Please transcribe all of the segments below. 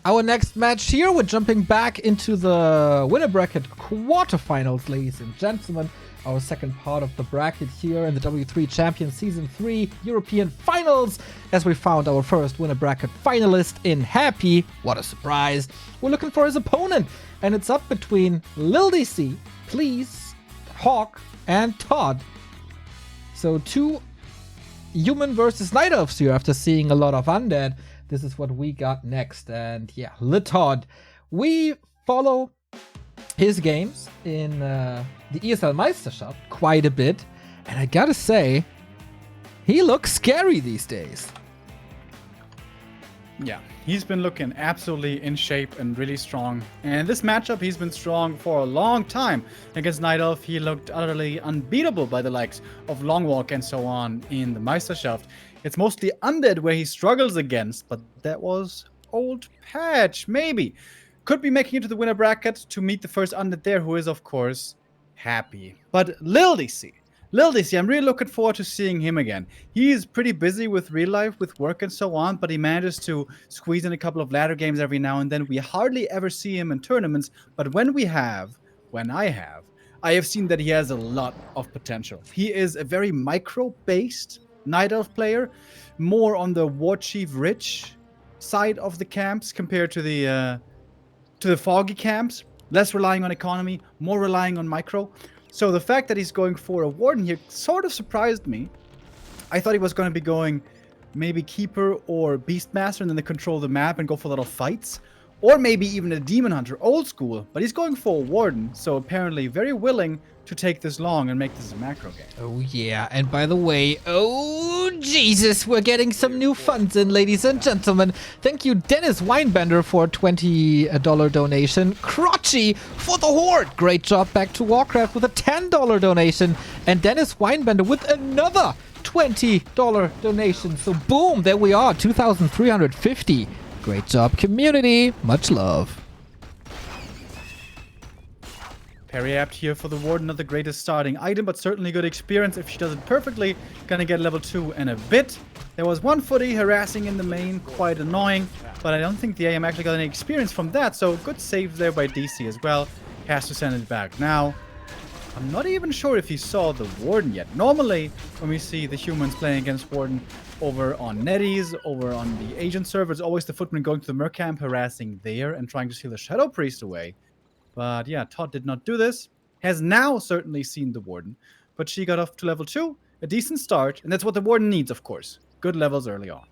our next match here, we're jumping back into the Winnerbracket Quarterfinals, ladies and gentlemen. Our second part of the bracket here in the W3 Champions Season 3 European Finals, as we found our first Winnerbracket finalist in Happy. What a surprise. We're looking for his opponent, and it's up between LiilD.C, Please, Hawk, and ToD. So 2 human versus night elves here after seeing a lot of undead. This is what we got next. And yeah, ToD. We follow his games in the ESL Meisterschaft quite a bit. And I gotta say, he looks scary these days. Yeah, he's been looking absolutely in shape and really strong. And in this matchup, he's been strong for a long time. Against Night Elf, he looked utterly unbeatable by the likes of Longwalk and so on in the Meisterschaft. It's mostly Undead where he struggles against, but that was old patch, maybe. Could be making it to the winner bracket to meet the first Undead there, who is, of course, Happy. But LiilD.C, I'm really looking forward to seeing him again. He is pretty busy with real life, with work and so on, but he manages to squeeze in a couple of ladder games every now and then. We hardly ever see him in tournaments, but when I have seen that he has a lot of potential. He is a very micro-based Night Elf player, more on the War Chief Rich side of the camps compared to the Foggy camps. Less relying on economy, more relying on micro. So the fact that he's going for a Warden here sort of surprised me. I thought he was going to be going maybe Keeper or Beastmaster and then they control the map and go for a lot of fights. Or maybe even a Demon Hunter, old school. But he's going for a Warden, so apparently very willing to take this long and make this a macro game. Oh yeah, and by the way, oh Jesus, we're getting some new funds in, ladies and gentlemen. Thank you, Dennis Weinbender, for a $20 donation. Crotchy for the Horde. Great job back to Warcraft with a $10 donation. And Dennis Weinbender with another $20 donation. So boom, there we are, 2,350. Great job, community. Much love. Parry apt here for the Warden, not the greatest starting item, but certainly good experience if she does it perfectly. Gonna get level 2 in a bit. There was one footy harassing in the main, quite annoying, but I don't think the AM actually got any experience from that, so good save there by DC as well. Has to send it back now. I'm not even sure if he saw the Warden yet. Normally, when we see the humans playing against Warden over on NetEase, over on the Agent server, it's always the Footman going to the Merc camp, harassing there and trying to steal the Shadow Priest away. But yeah, ToD did not do this. Has now certainly seen the Warden, but she got off to level 2, a decent start, and that's what the Warden needs, of course. Good levels early on.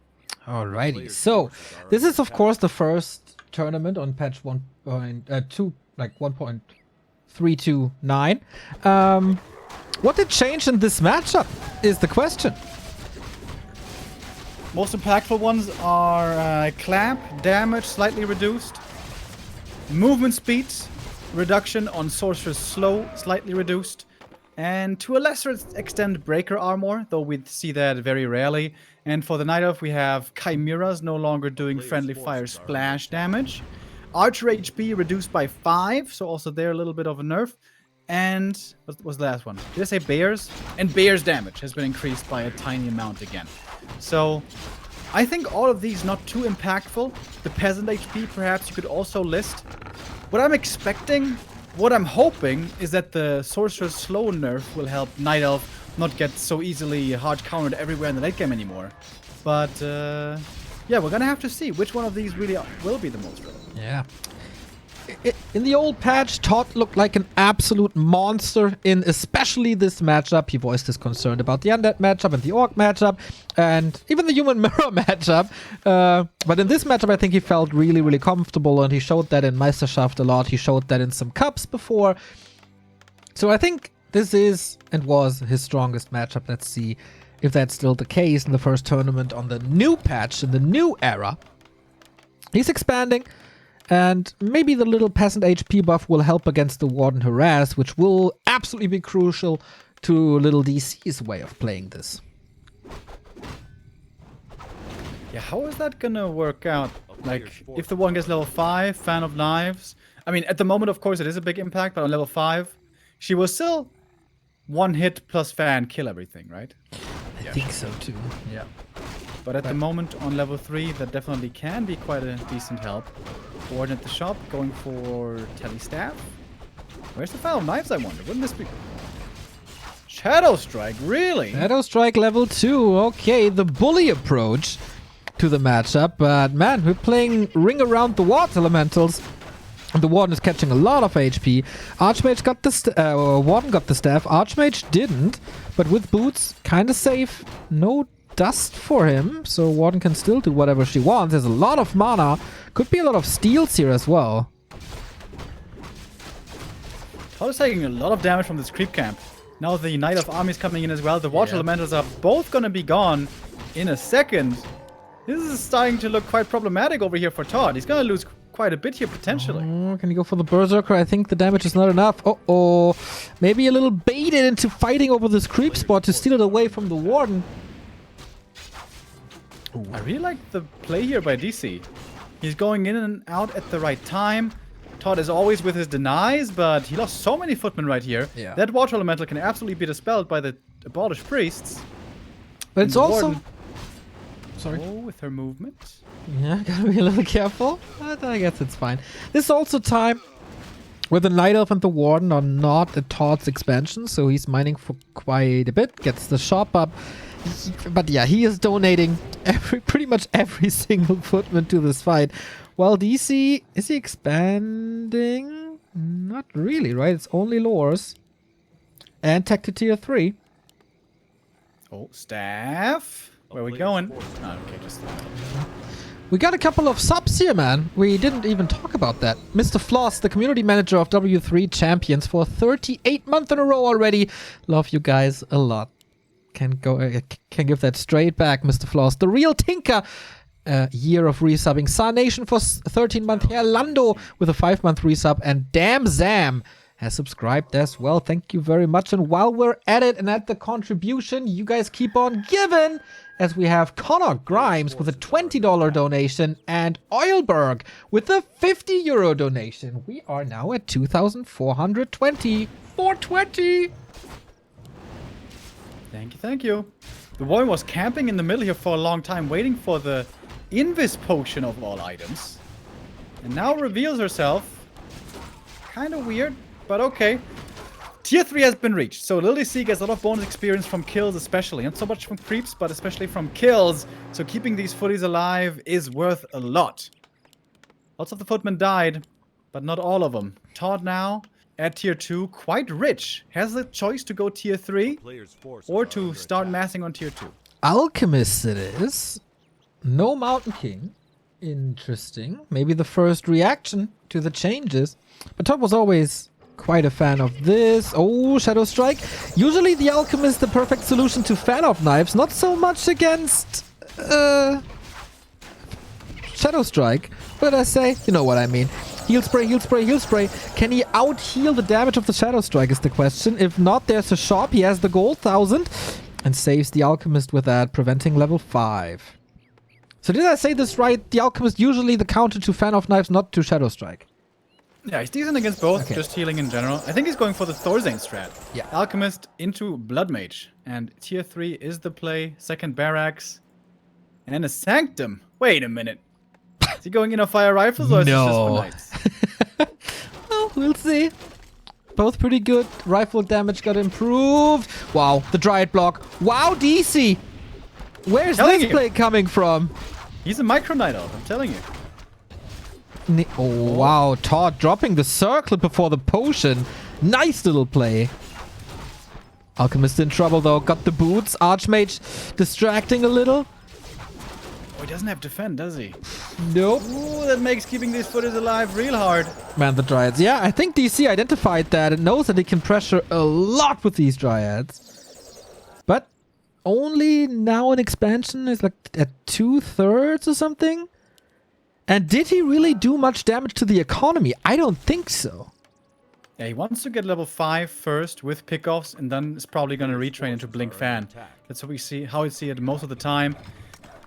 Alrighty, so this is of course the first tournament on patch 1.329. What did change in this matchup is the question. Most impactful ones are clamp, damage slightly reduced, movement speed, reduction on Sorcerer's Slow, slightly reduced, and to a lesser extent Breaker Armor, though we see that very rarely. And for the Night Elf we have Chimeras no longer doing friendly fire splash damage. Archer HP reduced by 5, so also there a little bit of a nerf. And what was the last one? Did I say Bears? And Bears damage has been increased by a tiny amount again. So I think all of these not too impactful. The Peasant HP perhaps you could also list. What I'm expecting, what I'm hoping, is that the Sorcerer's Slow nerf will help Night Elf not get so easily hard countered everywhere in the late game anymore. But yeah, we're gonna have to see which one of these really will be the most relevant. Yeah. In the old patch, ToD looked like an absolute monster in especially this matchup. He voiced his concern about the Undead matchup and the Orc matchup and even the Human Mirror matchup. But in this matchup, I think he felt really, really comfortable, and he showed that in Meisterschaft a lot. He showed that in some cups before. So I think this is and was his strongest matchup. Let's see if that's still the case in the first tournament on the new patch, in the new era. He's expanding. And maybe the little Peasant HP buff will help against the Warden Harass, which will absolutely be crucial to LiilD.C's way of playing this. Yeah, how is that gonna work out? Like, if the one gets level 5, Fan of Knives. I mean, at the moment, of course, it is a big impact, but on level 5, she will still one hit plus Fan kill everything, right? I think so too. Yeah. But at the moment on level 3, that definitely can be quite a decent help. Warden at the shop, going for Telestaff. Where's the File of Knives, I wonder? Wouldn't this be... Shadow Strike, really? Shadow Strike level 2. Okay, the bully approach to the matchup. But man, we're playing Ring Around the Water Elementals. The Warden is catching a lot of HP. Archmage got the Warden got the staff. Archmage didn't, but with boots, kind of safe. No dust for him, so Warden can still do whatever she wants. There's a lot of mana. Could be a lot of steals here as well. ToD is taking a lot of damage from this creep camp. Now the Knight of Army is coming in as well. The Water Elementals are both gonna be gone in a second. This is starting to look quite problematic over here for ToD. He's gonna lose quite a bit here potentially. Oh, can you go for the Berserker? I think the damage is not enough. Uh-oh. Maybe a little baited into fighting over this creep spot to steal it away from the Warden. Ooh. I really like the play here by DC. He's going in and out at the right time. ToD is always with his denies, but he lost so many footmen right here. Yeah. That Water Elemental can absolutely be dispelled by the abolished priests. But it's also... Warden... Sorry. Oh, with her movement. Yeah, gotta be a little careful, but I guess it's fine. This is also time where the Night Elf and the Warden are not at ToD's expansion, so he's mining for quite a bit, gets the shop up. But yeah, he is donating pretty much every single footman to this fight. While DC, is he expanding? Not really, right? It's only lores. And tech to tier 3. Oh, staff. Where are we going? Oh, okay, just... We got a couple of subs here, man. We didn't even talk about that. Mr. Floss, the community manager of W3 Champions for 38 months in a row already. Love you guys a lot. Can give that straight back, Mr. Floss. The Real Tinker, year of resubbing. Sa Nation for 13 months. Herlando with a 5-month resub. And Damn Zam has subscribed as well. Thank you very much. And while we're at it and at the contribution, you guys keep on giving, as we have Connor Grimes with a $20 donation and Oilberg with a €50 donation. We are now at 2,420. 420! Thank you, thank you. The Warden was camping in the middle here for a long time, waiting for the Invis potion of all items. And now reveals herself. Kind of weird, but okay. Tier 3 has been reached, so LiilD.C gets a lot of bonus experience from kills especially. Not so much from creeps, but especially from kills. So keeping these footies alive is worth a lot. Lots of the footmen died, but not all of them. ToD now at tier 2, quite rich. Has the choice to go tier 3 or to start massing on tier 2. Alchemist it is. No Mountain King. Interesting. Maybe the first reaction to the changes. But ToD was always quite a fan of this. Oh, Shadow Strike. Usually the Alchemist the perfect solution to Fan of Knives. Not so much against Shadow Strike. What did I say? You know what I mean. Heal spray, heal spray, heal spray. Can he out-heal the damage of the Shadow Strike is the question. If not, there's a shop. He has the gold 1,000 and saves the Alchemist with that, preventing level 5. So did I say this right? The Alchemist usually the counter to Fan of Knives, not to Shadow Strike. Yeah, he's decent against both, Okay. just healing in general. I think he's going for the Thorzane strat. Yeah. Alchemist into Blood Mage. And tier 3 is the play. Second Barracks. And a Sanctum. Wait a minute. Is he going in on Fire Rifles or is this just for Knights? Well, we'll see. Both pretty good. Rifle damage got improved. Wow, the Dryad block. Wow, DC. Where's Telling this you. play coming from? He's a Micro Knight Elf, I'm telling you. Oh, wow. ToD dropping the circle before the potion. Nice little play. Alchemist in trouble, though. Got the boots. Archmage distracting a little. Oh, he doesn't have defend, does he? Nope. Ooh, that makes keeping these footies alive real hard. Man, the Dryads. Yeah, I think DC identified that and knows that he can pressure a lot with these Dryads. But only now an expansion is like at 2/3 or something. And did he really do much damage to the economy? I don't think so. Yeah, he wants to get level 5 first with pickoffs, and then is probably going to retrain into Blink Fan. That's how we see it most of the time.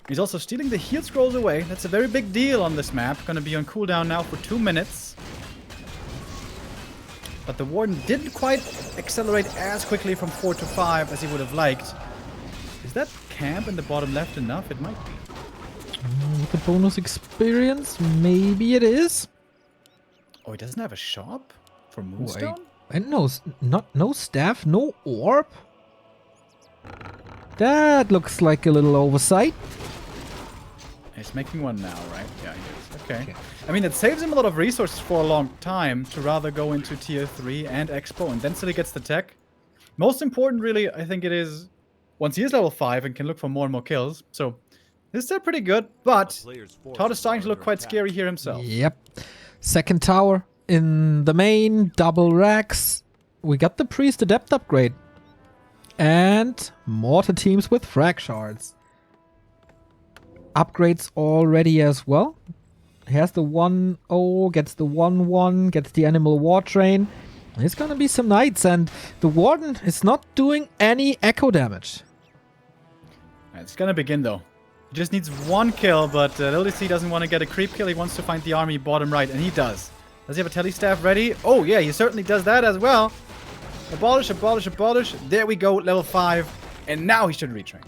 He's also stealing the heal scrolls away. That's a very big deal on this map. Going to be on cooldown now for 2 minutes. But the Warden didn't quite accelerate as quickly from 4 to 5 as he would have liked. Is that camp in the bottom left enough? It might be. With the bonus experience, maybe it is. Oh, he doesn't have a shop for Moonstone? And no staff, no orb. That looks like a little oversight. He's making one now, right? Yeah, he is. Okay. I mean, it saves him a lot of resources for a long time to rather go into tier 3 and Expo and then still he gets the tech. Most important, really, I think it is once he is level 5 and can look for more and more kills. So, this is still pretty good, but ToD is starting to look quite scary here himself. Yep. Second tower in the main, double racks. We got the Priest Adept upgrade. And mortar teams with frag shards. Upgrades already as well. Has the 1-0, gets the 1-1, gets the animal war train. There's gonna be some knights, and the warden is not doing any echo damage. It's gonna begin though. He just needs one kill, but LiilD.C doesn't want to get a creep kill. He wants to find the army bottom right, and he does. Does he have a telestaff ready? Oh yeah, he certainly does that as well. Abolish, abolish, abolish. There we go, level 5. And now he should retrain.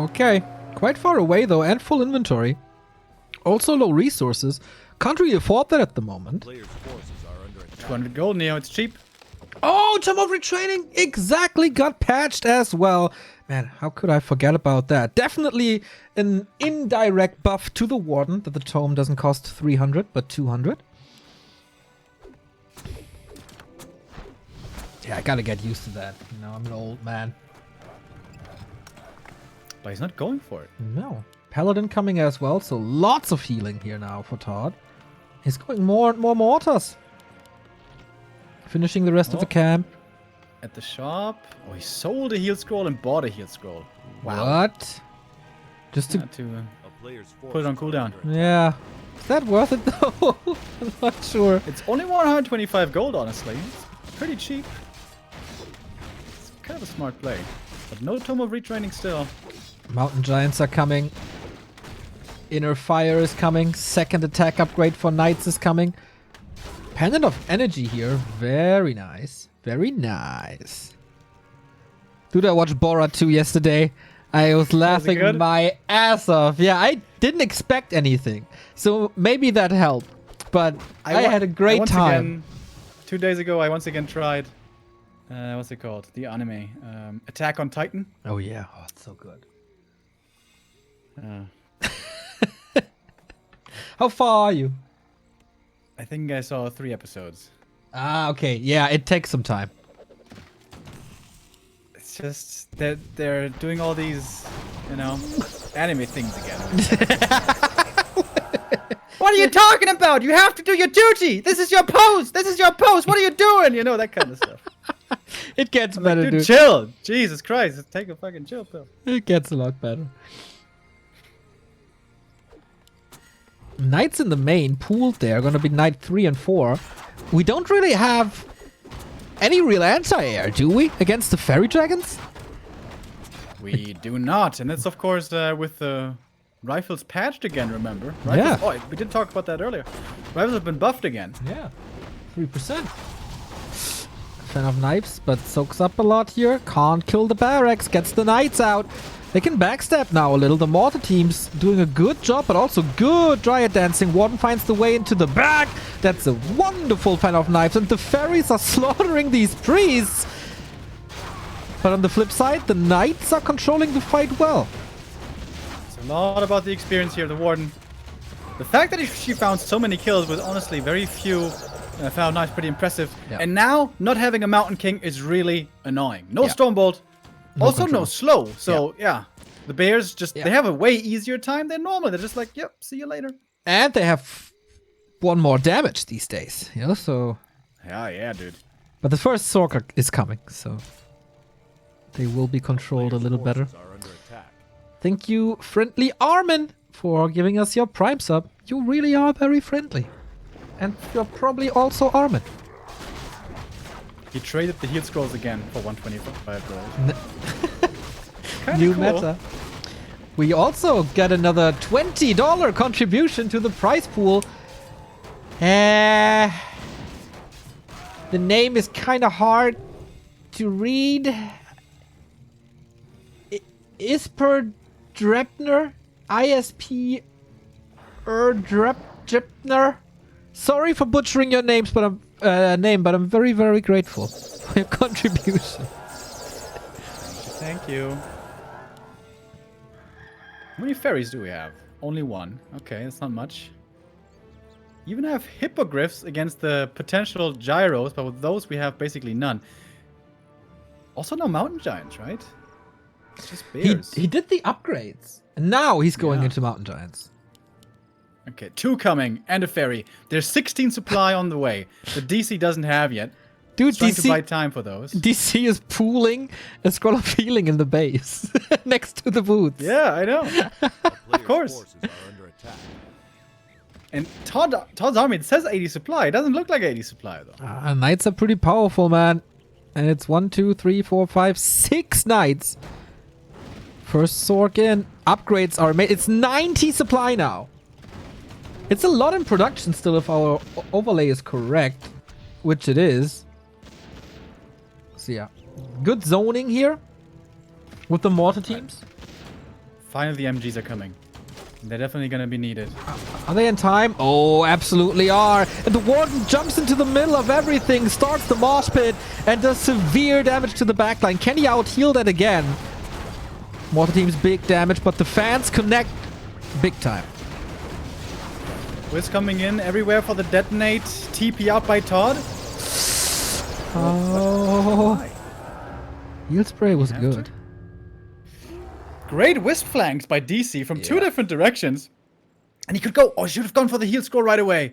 Okay. Quite far away though, and full inventory. Also low resources. Can't really afford that at the moment. 200 gold, Neo. It's cheap. Oh, Tome of Retraining exactly got patched as well. Man, how could I forget about that? Definitely an indirect buff to the Warden that the Tome doesn't cost 300 but 200. Yeah, I gotta get used to that. You know, I'm an old man. But he's not going for it. No. Paladin coming as well, so lots of healing here now for ToD. He's going more and more mortars. Finishing the rest of the camp. At the shop. Oh, he sold a heal scroll and bought a heal scroll. Wow. What? Just to put it on cooldown. Yeah. Is that worth it though? I'm not sure. It's only 125 gold, honestly. It's pretty cheap. It's kind of a smart play. But no Tome of Retraining still. Mountain Giants are coming. Inner Fire is coming. Second attack upgrade for Knights is coming. Pendant of Energy here. Very nice. Very nice. Dude, I watched Borat 2 yesterday. I was laughing my ass off. Yeah, I didn't expect anything. So maybe that helped. But I had a great time. Again, 2 days ago, I once again tried... what's it called? The anime. Attack on Titan. Oh, yeah. Oh, it's so good. How far are you? I think I saw 3 episodes. Ah, okay. Yeah, it takes some time. It's just that they're doing all these, you know, anime things again. What are you talking about? You have to do your duty. This is your post. This is your post. What are you doing? You know, that kind of stuff. It gets better, like, dude. Chill. Jesus Christ. Take a fucking chill pill. It gets a lot better. Knights in the main pooled there are gonna be knight 3 and 4. We don't really have any real anti-air, do we? Against the fairy dragons? We do not. And that's of course with the rifles patched again, remember? Rifles, yeah. Oh, we did talk about that earlier. Rifles have been buffed again. Yeah. 3%. Fan of knives, but soaks up a lot here. Can't kill the barracks, gets the knights out. They can backstab now a little. The mortar team's doing a good job, but also good Dryad dancing. Warden finds the way into the back. That's a wonderful fan of knives. And the fairies are slaughtering these priests. But on the flip side, the knights are controlling the fight well. It's a lot about the experience here, the Warden. The fact that she found so many kills with honestly very few fan of knives, pretty impressive. Yeah. And now, not having a Mountain King is really annoying. No Stormbolt. Also, no slow. So, yeah. The bears just, they have a way easier time than normal. They're just like, yep, see you later. And they have 1 more damage these days, you know, so... Yeah, dude. But the first Sorka is coming, so... They will be controlled a little better. Thank you, Friendly Armin, for giving us your Prime sub. You really are very friendly. And you're probably also Armin. He traded the heal scrolls again for 125 gold. New meta. We also got another $20 contribution to the prize pool. The name is kind of hard to read. Isper Drepner, ISP Drepner. Sorry for butchering your names, but I'm very, very grateful for your contribution. Thank you. How many fairies do we have? Only one. Okay, that's not much. You even have hippogriffs against the potential gyros, but with those we have basically none. Also no mountain giants, right? It's just bears. He did the upgrades. And now he's going into mountain giants. Okay, 2 coming and a fairy. There's 16 supply on the way. The DC doesn't have yet. Dude, trying to buy time for those. DC is pooling a scroll of healing in the base next to the boots. Yeah, I know. Of course. And Todd's army, it says 80 supply. It doesn't look like 80 supply, though. Knights are pretty powerful, man. And it's 1, 2, 3, 4, 5, 6 knights. First Sork in. Upgrades are made. It's 90 supply now. It's a lot in production still if our overlay is correct. Which it is. So yeah. Good zoning here. With the mortar teams. Finally, the MGs are coming. They're definitely going to be needed. Are they in time? Oh, absolutely are. And the Warden jumps into the middle of everything, starts the mosh pit, and does severe damage to the backline. Can he out-heal that again? Mortar team's big damage, but the fans connect big time. Wiz coming in everywhere for the detonate. TP out by Todd. Oh. Yield spray was good. Great wisp flanks by DC from 2 different directions. And he could go. Oh, he should have gone for the heal scroll right away.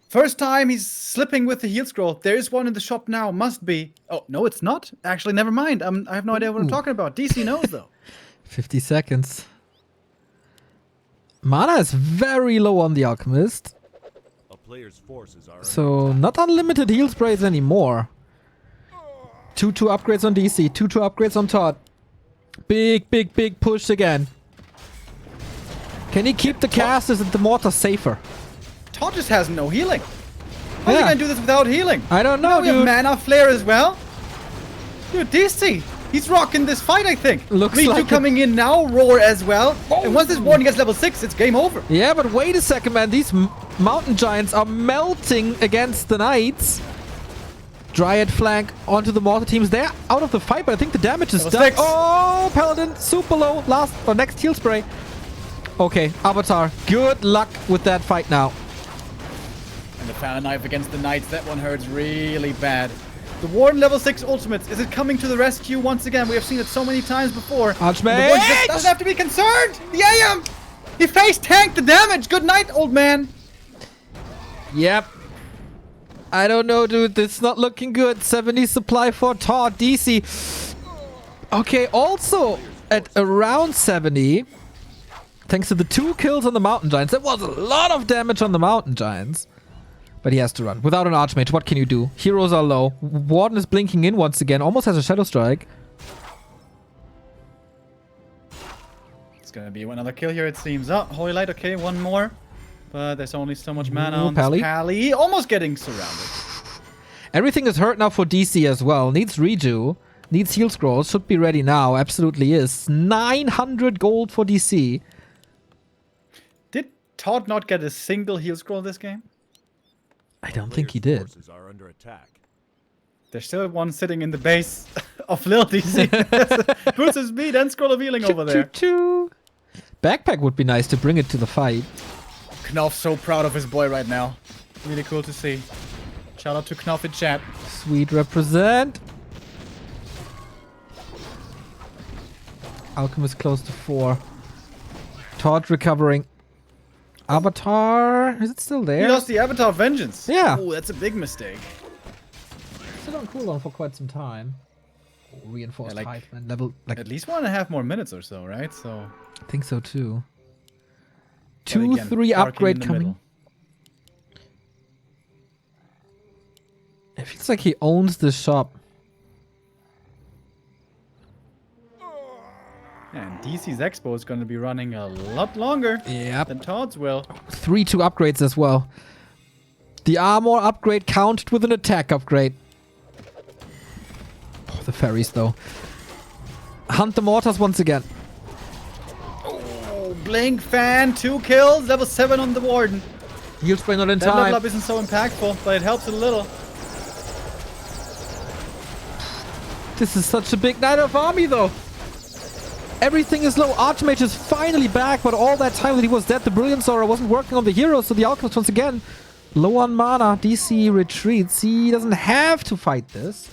First time he's slipping with the heal scroll. There is one in the shop now. Must be. Oh, no, it's not. Actually, never mind. I have no idea what I'm talking about. DC knows, though. 50 seconds. Mana is very low on the Alchemist. A player's forces are So, not unlimited heal sprays anymore. 2 upgrades on DC. 2 upgrades on Todd. Big push again. Can he keep the cast? Is the mortar safer? Todd just has no healing. How are you going to do this without healing? I don't know, We have dude. mana flare as well. Dude, DC. He's rocking this fight, I think. Looks Me like too coming in now. Roar as well. And once this Warden gets level 6, it's game over. Yeah, but wait a second, man. These mountain giants are melting against the knights. Dryad flank onto the mortar teams. They're out of the fight, but I think the damage is Level done. 6. Oh, Paladin, super low. Last or next heal spray. Okay, Avatar. Good luck with that fight now. And the Fallon Knife against the Knights. That one hurts really bad. The Warden level 6 ultimates. Is it coming to the rescue once again? We have seen it so many times before. Archmage! The Warden just doesn't have to be concerned. The AM! He face tanked the damage. Good night, old man. Yep. I don't know, dude. It's not looking good. 70 supply for Todd. DC. Okay, also at around 70, thanks to the 2 kills on the Mountain Giants. That was a lot of damage on the Mountain Giants. But he has to run. Without an Archmage, what can you do? Heroes are low. Warden is blinking in once again. Almost has a Shadow Strike. It's going to be another kill here, it seems. Oh, Holy Light. Okay, one more. But there's only so much mana on this Pally. Almost getting surrounded. Everything is hurt now for DC as well. Needs redo. Needs heal scrolls. Should be ready now. Absolutely is. 900 gold for DC. Did Todd not get a single heal scroll this game? I don't think he did. forces are under attack. There's still one sitting in the base of LiilD.C. Boosts his speed and scroll of healing over there. Backpack would be nice to bring it to the fight. Knopf's so proud of his boy right now. Really cool to see. Shout out to Knopf in chat. Sweet represent. Alchemist close to 4. Todd recovering. Avatar. Is it still there? He lost the Avatar Vengeance. Yeah. Ooh, that's a big mistake. Still on cooldown for quite some time. Reinforced height and level. At least 1.5 more minutes or so, right? So. I think so too. But 2, again, 3 parking upgrade in the coming. middle. It feels like he owns this shop. And DC's Expo is going to be running a lot longer than Todd's will. 3 upgrades as well. The armor upgrade counted with an attack upgrade. Oh, the fairies though. Hunt the mortars once again. Oh, Blink Fan, 2 kills, level 7 on the Warden. Heal spray not in That level time. up isn't so impactful, but it helps a little. This is such a big Night Elf army though. Everything is low. Archmage is finally back, but all that time that he was dead, the Brilliance Aura wasn't working on the heroes, so the Alchemist once again low on mana. DC retreats. He doesn't have to fight this.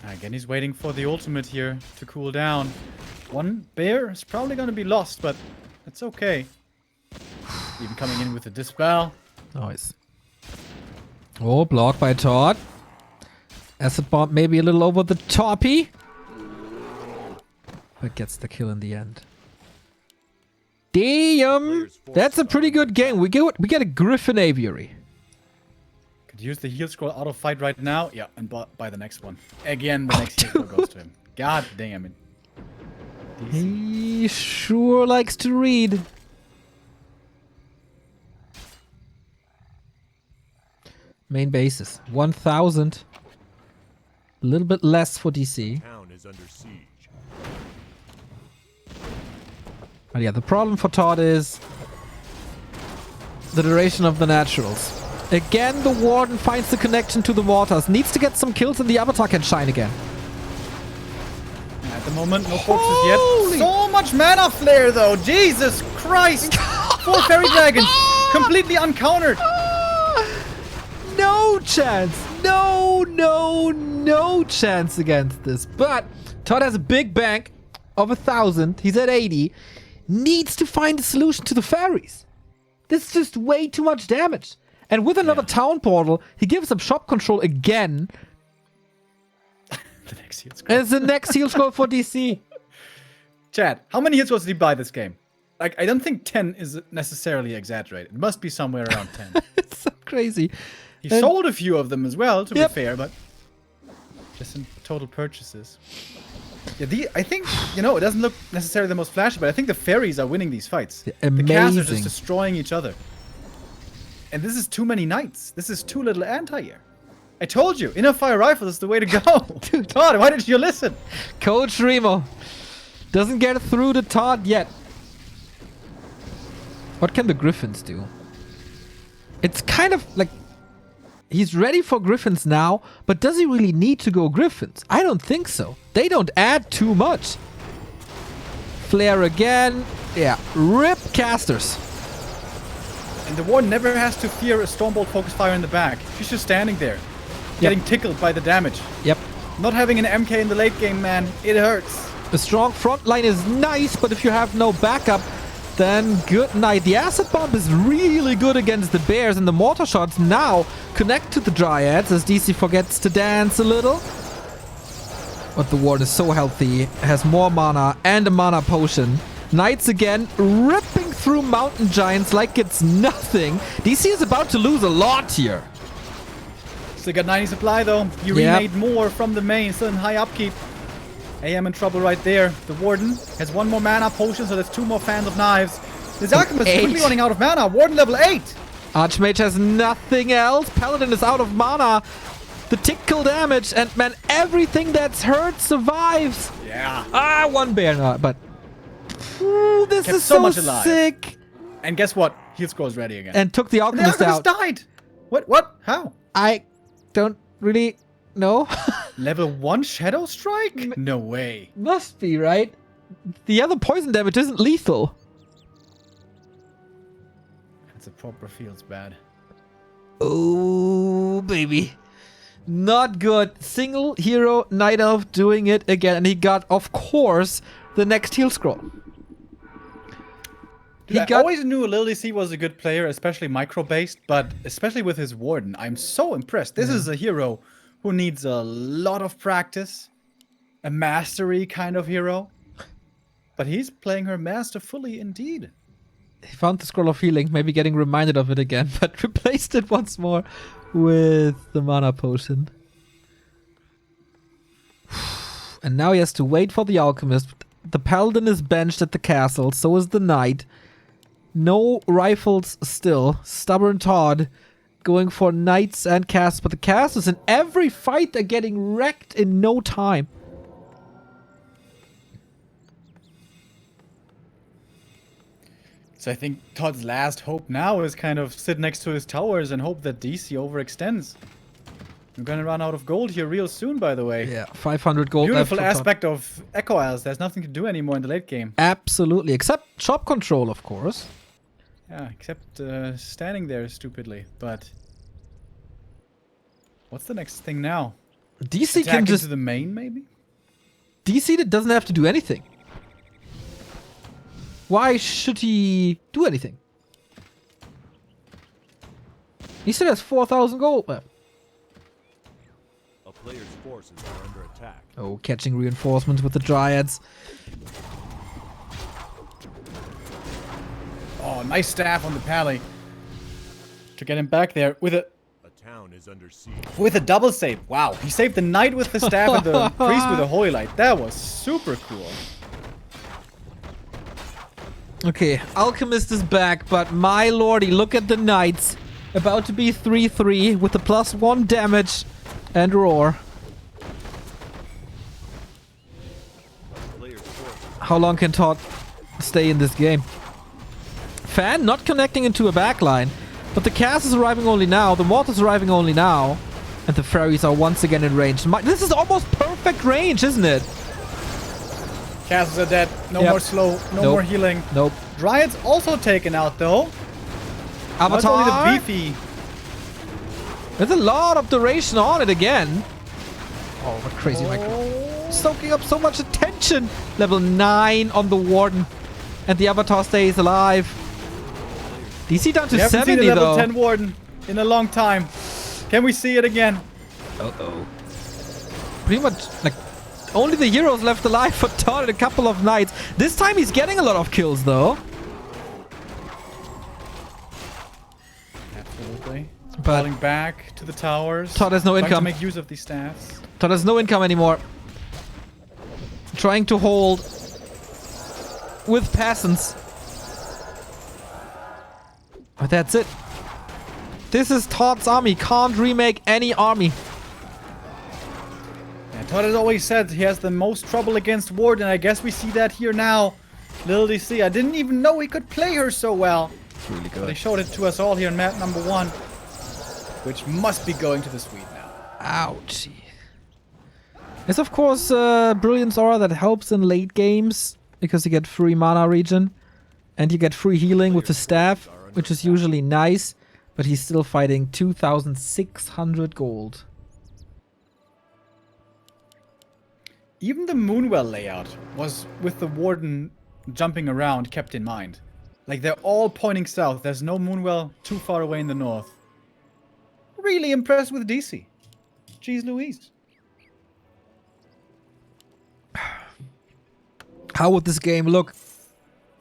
Again, he's waiting for the ultimate here to cool down. One bear is probably going to be lost, but it's okay. Even coming in with a Dispel. Nice. Oh, blocked by ToD. Acid Bomb maybe a little over the toppy. But gets the kill in the end. Damn! That's a pretty good game. We get a Griffin Aviary. Could use the heal scroll out of fight right now. Yeah, and buy the next one. Again, the next heal scroll goes to him. God damn it. He sure likes to read. Main bases. 1,000. A little bit less for DC. Town is under siege. But yeah, the problem for ToD is the duration of the naturals. Again, the Warden finds the connection to the mortars. Needs to get some kills and the Avatar can shine again. At the moment, no focuses yet. So much mana flare though. Jesus Christ. 4 fairy dragons. Completely uncountered. No chance. No chance against this. But ToD has a big bank of 1,000. He's at 80. Needs to find a solution to the fairies. This is just way too much damage. And with another town portal, he gives up shop control again. The next heal scroll. As the next heal scroll for DC. Chad, how many heal scrolls did he buy this game? Like, I don't think 10 is necessarily exaggerated. It must be somewhere around 10. It's so crazy. He sold a few of them as well, to Yep. be fair, but just in total purchases. Yeah, I think, it doesn't look necessarily the most flashy, but I think the fairies are winning these fights. Yeah, the cast are just amazing. destroying each other. And this is too many knights. This is too little anti-air. I told you, inner fire rifle is the way to go. Dude. ToD, why didn't you listen? Coach Remo doesn't get through to ToD yet. What can the Griffins do? It's kind of like he's ready for Griffins now, but does he really need to go Griffins? I don't think so. They don't add too much. Flare again. Yeah, rip casters. And the Warden never has to fear a Stormbolt focus fire in the back. She's just standing there, getting tickled by the damage. Yep. Not having an MK in the late game, man, it hurts. A strong front line is nice, but if you have no backup, then good night. The Acid Bomb is really good against the Bears, and the Mortar Shots now connect to the Dryads as DC forgets to dance a little. But the Ward is so healthy, has more mana and a mana potion. Knights again, ripping through Mountain Giants like it's nothing. DC is about to lose a lot here. Still got 90 supply though. You remade more from the main, still in high upkeep. AM in trouble right there. The Warden has 1 more mana potion, so there's 2 more fans of knives. This Alchemist is quickly running out of mana. Warden level 8. Archmage has nothing else. Paladin is out of mana. The tickle damage, and man, everything that's hurt survives. Yeah. 1 bear, no, but this Kept is so so much alive. sick. And guess what? Heal scroll's ready again. And took the And Alchemist the Alchemist out. died. What? How? I don't really know. Level 1 Shadow Strike? No way. Must be, right? The other poison damage isn't lethal. That's a proper feels bad. Oh, baby. Not good. Single hero Night Elf doing it again. And he got, of course, the next heal scroll. Dude, I always knew LiilD.C was a good player, especially micro-based, but especially with his Warden, I'm so impressed. This is a hero who needs a lot of practice, a mastery kind of hero, but he's playing her masterfully indeed. He found the Scroll of Healing, maybe getting reminded of it again, but replaced it once more with the Mana Potion. And now he has to wait for the Alchemist. The Paladin is benched at the castle, so is the Knight. No rifles still. Stubborn ToD going for Knights and casts, but the casters in every fight they're getting wrecked in no time. So I think ToD's last hope now is kind of sit next to his towers and hope that DC overextends. We're gonna run out of gold here real soon, by the way. Yeah, 500 gold Beautiful left for aspect of Echo Isles. There's nothing to do anymore in the late game. Absolutely, except shop control, of course. Yeah, except standing there stupidly. But what's the next thing now? DC Attack can just into the main, maybe? DC that doesn't have to do anything. Why should he do anything? He still has 4,000 gold left. A player's forces are under attack. Oh, catching reinforcements with the Dryads. Oh, nice staff on the pally. To get him back there with a A town is under siege. double save. Wow, he saved the knight with the staff and the priest with a holy light. That was super cool. Okay, Alchemist is back, but my lordy, look at the knights. About to be 3-3 with the +1 damage and roar. Player's forces How long can ToD stay in this game? Fan not connecting into a backline, but the cast is arriving only now, the mortar is arriving only now, and the fairies are once again in range. This is almost perfect range, isn't it? Castles are dead. No Yep. more slow. No Nope. more healing. Nope. Dryads also taken out though. Not only Avatar. the beefy. There's a lot of duration on it again. Oh, what crazy micro. Soaking up so much attention. Level 9 on the Warden. And the Avatar stays alive. DC down to We haven't 70 seen a level though. 10 warden in a long time. Can we see it again? Uh-oh. Pretty much, like, only the heroes left alive for ToD and a couple of knights. This time he's getting a lot of kills though. Absolutely. But Falling back to the towers. ToD has no Trying income. to make use of these staffs. ToD has no income anymore. Trying to hold with peasants. But that's it. This is ToD's army. Can't remake any army. Yeah, ToD has always said he has the most trouble against Warden. I guess we see that here now. LiilD.C. I didn't even know he could play her so well. It's really But he showed it to us all here in map number 1. Which must be going to the Swede now. Ouchie. There's of course Brilliance Aura that helps in late games because you get free mana regen and you get free healing with the staff, which is usually nice, but he's still fighting 2,600 gold. Even the Moonwell layout was with the Warden jumping around kept in mind. Like they're all pointing south. There's no Moonwell too far away in the north. Really impressed with DC. Jeez Louise. How would this game look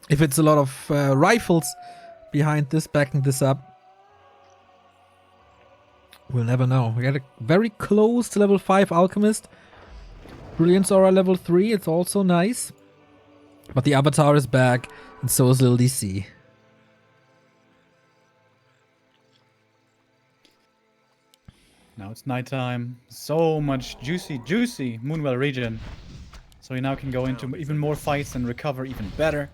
if it's a lot of rifles behind this, backing this up? We'll never know. We got a very close to level 5 Alchemist. Brilliance Aura level 3, it's also nice. But the Avatar is back, and so is LiilD.C. Now it's nighttime. So much juicy Moonwell region. So he now can go into even more fights and recover even better.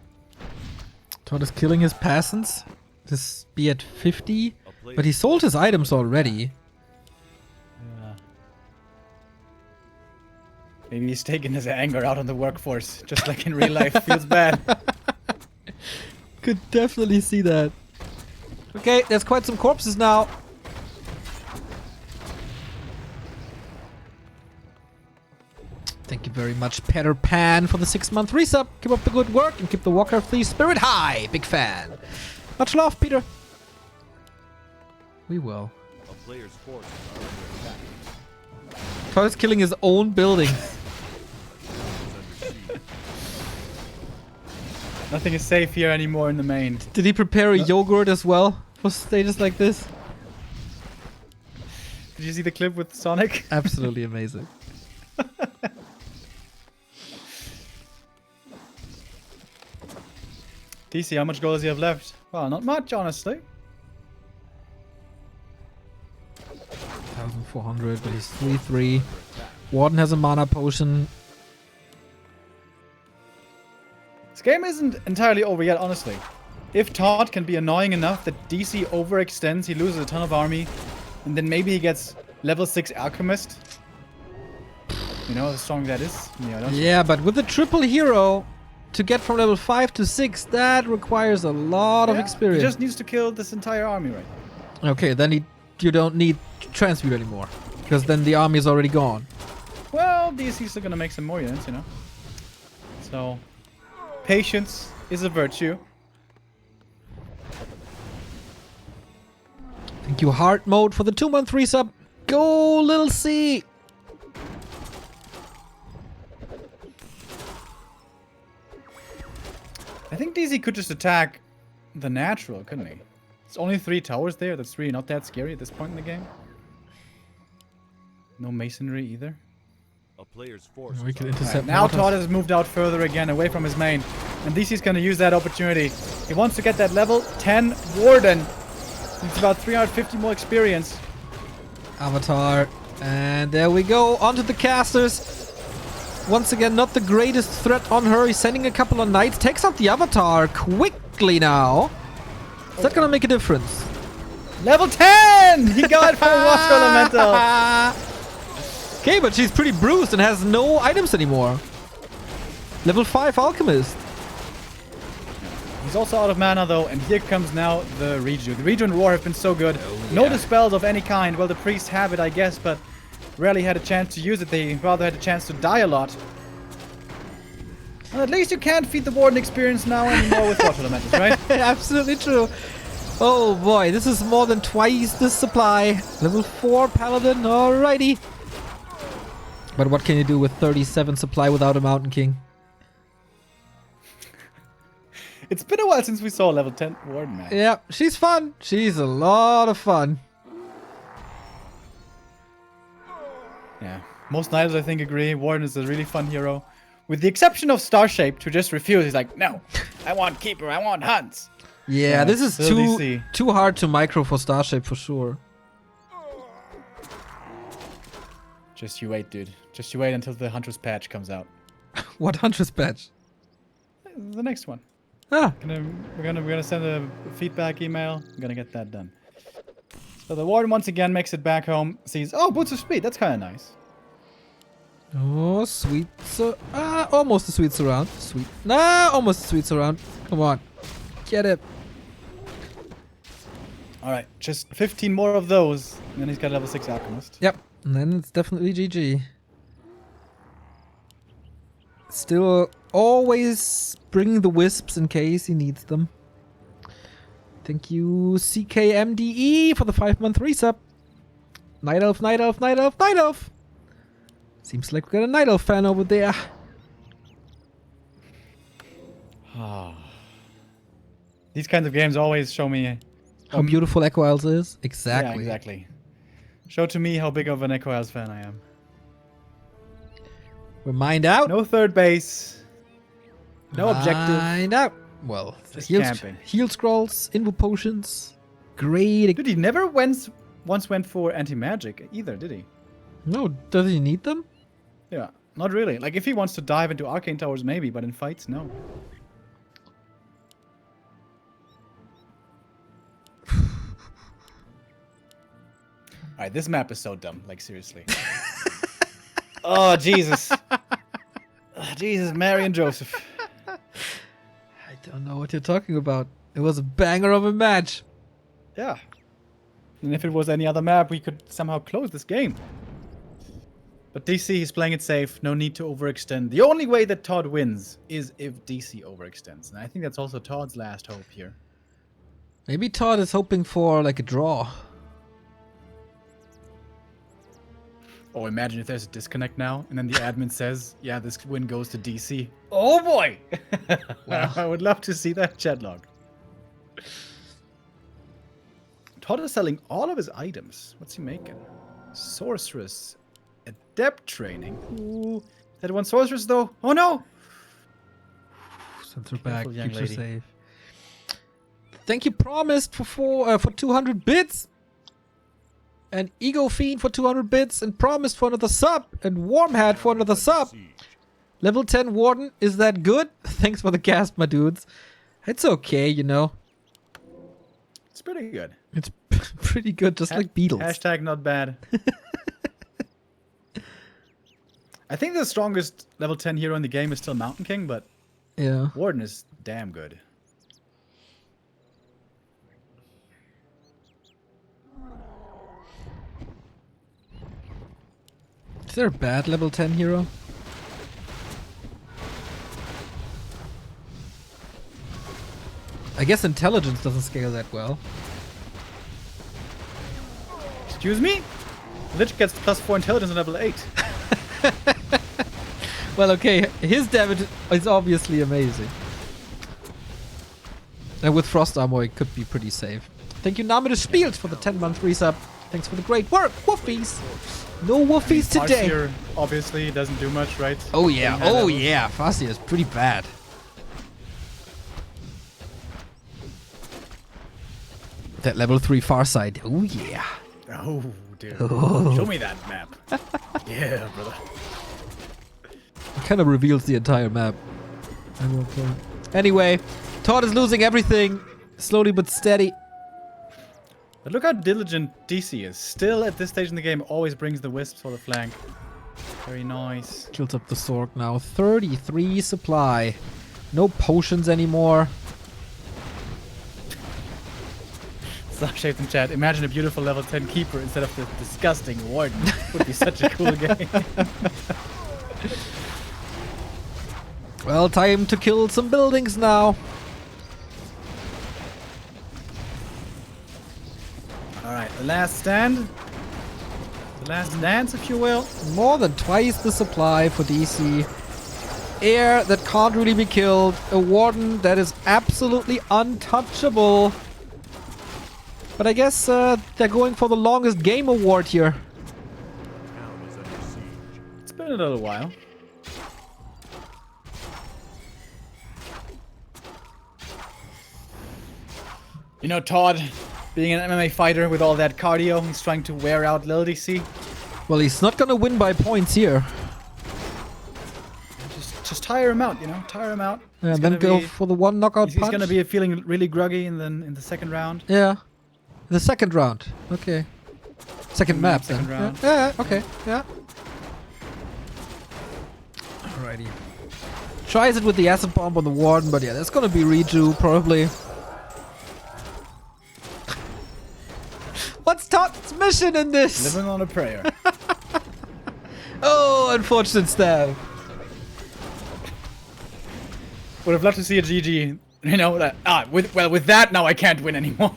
ToD is killing his peasants. This be at 50. But he sold his items already. Yeah. Maybe he's taking his anger out on the workforce, just like in real life. Feels bad. Could definitely see that. Okay, there's quite some corpses now. Thank you very much, Peter Pan, for the 6-month resub. Keep up the good work and keep the Warcraft 3 spirit high. Big fan. Much love, Peter. We will. A player's forces are under attack. ToD is killing his own building. Nothing is safe here anymore in the main. Did he prepare a yogurt as well for stages like this? Did you see the clip with Sonic? Absolutely amazing. DC, how much gold does he have left? Well, not much, honestly. 1,400, but he's 3-3. Warden has a mana potion. This game isn't entirely over yet, honestly. if ToD can be annoying enough that DC overextends, he loses a ton of army, and then maybe he gets level 6 Alchemist. You know how strong that is? Yeah, but with the triple hero, to get from level 5 to 6, that requires a lot of experience. He just needs to kill this entire army right now. Okay, then you don't need Transmute anymore. Because then the army is already gone. Well, DC's still gonna make some more units, you know? So, patience is a virtue. Thank you, Heart Mode, for the 2-month resub. Go, LiilD.C! I think DC could just attack the natural, couldn't he? It's only 3 towers there. That's really not that scary at this point in the game. No masonry either. A player's forces We can are intercept Now mortars. ToD has moved out further again, away from his main. And DC's going to use that opportunity. He wants to get that level 10 Warden. It's about 350 more experience. Avatar. And there we go. Onto the casters. Once again, not the greatest threat on her. He's sending a couple of knights. Takes out the Avatar quickly now. Is that going to make a difference? Level 10! He got for Water Elemental. Okay, but she's pretty bruised and has no items anymore. Level 5 Alchemist. He's also out of mana though, and here comes now the Reju. The Reju and Roar have been so good. No dispels of any kind. Well, the priests have it, I guess, but rarely had a chance to use it. They rather had a chance to die a lot. Well, at least you can't feed the Warden experience now anymore with Water Elementals, right? Absolutely true. Oh boy, this is more than twice the supply. Level 4 Paladin, alrighty. But what can you do with 37 supply without a Mountain King? It's been a while since we saw level 10 Warden, man. Yeah, she's fun. She's a lot of fun. Yeah. Most Nidals, I think, agree. Warden is a really fun hero. With the exception of Starshaped, who just refused. He's like, no, I want Keeper, I want Hunts. Yeah, this is LiilD.C. too hard to micro for Starshape for sure. Just you wait, dude. Just you wait until the Huntress patch comes out. What Huntress patch? The next one. Ah, We're gonna send a feedback email. I'm gonna get that done. So the Warden once again makes it back home. Sees, oh, Boots of Speed. That's kind of nice. oh, sweet. Almost a sweet surround. Sweet. Nah, almost a sweet surround. Come on. Get it. All right, just 15 more of those, and then he's got a level 6 Alchemist. Yep. And then it's definitely GG. Still always bringing the wisps in case he needs them. Thank you, CKMDE, for the 5-month resub. Night Elf, Night Elf, Night Elf, Night Elf. Seems like we got a Night Elf fan over there. These kinds of games always show me How beautiful Echo Isles is. Exactly. Yeah, exactly. Show to me how big of an Echo Isles fan I am. We're mined out. No third base. No objective. Mined out. Well, Just heal, camping. heal scrolls, invo potions. Great. Dude, he never once went for anti-magic either, did he? No, does he need them? Yeah, not really. Like, if he wants to dive into Arcane Towers, maybe, but in fights, no. Alright, this map is so dumb. Like, seriously. Oh, Jesus. Jesus, Mary and Joseph. I don't know what you're talking about. It was a banger of a match. Yeah. And if it was any other map, we could somehow close this game. But DC, he's playing it safe. No need to overextend. The only way that ToD wins is if DC overextends. And I think that's also ToD's last hope here. Maybe ToD is hoping for like a draw. Oh, imagine if there's a disconnect now, and then the admin says, yeah, this win goes to DC. Oh boy! Wow. I would love to see that chat log. ToD is selling all of his items. What's he making? Sorceress. Adept training. Ooh. Is that one sorceress though? Oh no! Send her back. Careful, young Keeps her lady. safe. Thank you, Promised, for 200 bits. And Ego Fiend for 200 bits. And Promised for another sub. And Warmhat for another sub. Level 10 Warden. Is that good? Thanks for the cast, my dudes. It's okay, you know. It's pretty good. It's pretty good, just like Beatles. Hashtag not bad. I think the strongest level 10 hero in the game is still Mountain King, but Yeah. Warden is damn good. Is there a bad level 10 hero? I guess intelligence doesn't scale that well. Excuse me? Lich gets +4 intelligence on level 8. Well, okay, his damage is obviously amazing. And with Frost Armor, it could be pretty safe. Thank you, Name des Spiels, for the 10-month resub. Thanks for the great work, Woofies! No Woofies today! Farseer obviously doesn't do much, right? Oh yeah, High levels. yeah, Farseer is pretty bad. That level 3 Farsight, oh yeah. Oh, dude. Oh. Show me that map. Yeah, brother. It kind of reveals the entire map. Anyway, ToD is losing everything, slowly but steady. But look how diligent DC is. Still at this stage in the game, always brings the wisps for the flank. Very nice. Kills up the Sork now. 33 supply. No potions anymore. Slap shaped in chat. Imagine a beautiful level 10 keeper instead of the disgusting warden. Would be such a cool game. Well, time to kill some buildings now. Alright, the last stand. The last dance, if you will. More than twice the supply for DC. Air that can't really be killed. A warden that is absolutely untouchable. But I guess they're going for the longest game award here. Town is under siege. It's been a little while. You know, ToD, being an MMA fighter with all that cardio, he's trying to wear out LiilD.C. Well, he's not gonna win by points here. Just tire him out, you know, tire him out. And He's then gonna go be- for the one knockout He's punch. gonna be feeling really groggy in the second round. Yeah. The second round. Okay. Second map second then. round. Yeah, okay. Yeah. Alrighty. Tries it with the acid bomb on the warden, but yeah, that's gonna be redo probably. What's ToD's mission in this? Living on a prayer. Oh, unfortunate stab. Would have loved to see a GG. You know that. With that now I can't win anymore.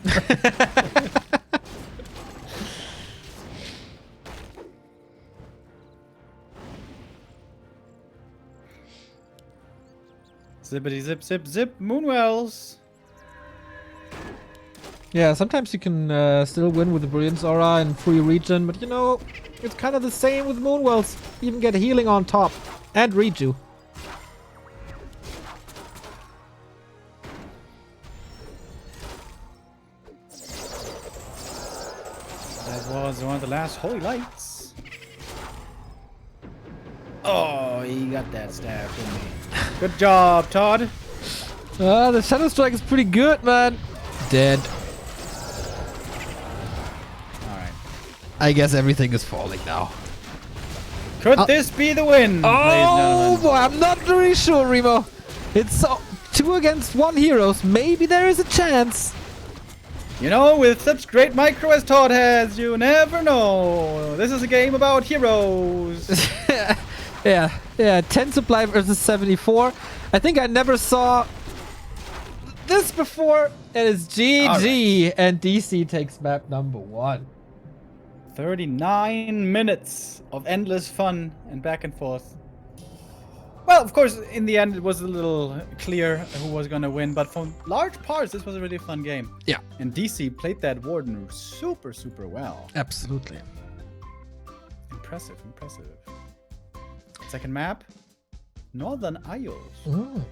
Zippity zip zip zip Moonwells. Yeah, sometimes you can still win with the Brilliance Aura and free regen, but you know, it's kind of the same with Moonwells. You even get healing on top and reju. That was one of the last holy lights. Oh, he got that stab from me. Good job, ToD. The Shadow Strike is pretty good, man. Dead. Alright. I guess everything is falling now. Could this be the win? ladies and Oh gentlemen? boy, I'm not really sure, Remo. It's 2 against 1 heroes. Maybe there is a chance. You know, with such great micro as ToD has, you never know. This is a game about heroes. Yeah, 10 supply versus 74. I think I never saw this before. It is GG, and DC takes map number 1. 39 minutes of endless fun and back and forth. Well, of course, in the end, it was a little clear who was going to win, but for large parts, this was a really fun game. Yeah, And DC played that Warden super, super well. absolutely. Impressive. Second map, Northern Isles.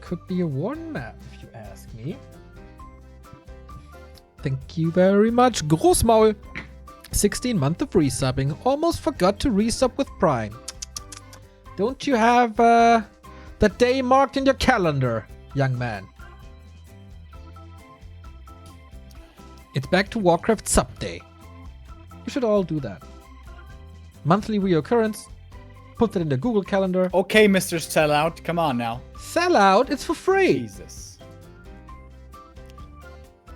Could be a warden map, if you ask me. Thank you very much, Großmaul. 16 month of resubbing. Almost forgot to resub with Prime. Don't you have that day marked in your calendar, young man? It's back to Warcraft sub day. You should all do that. Monthly reoccurrence. Put it in the Google Calendar. Okay, Mr. Sellout, come on now. Sell out. It's for free. Jesus.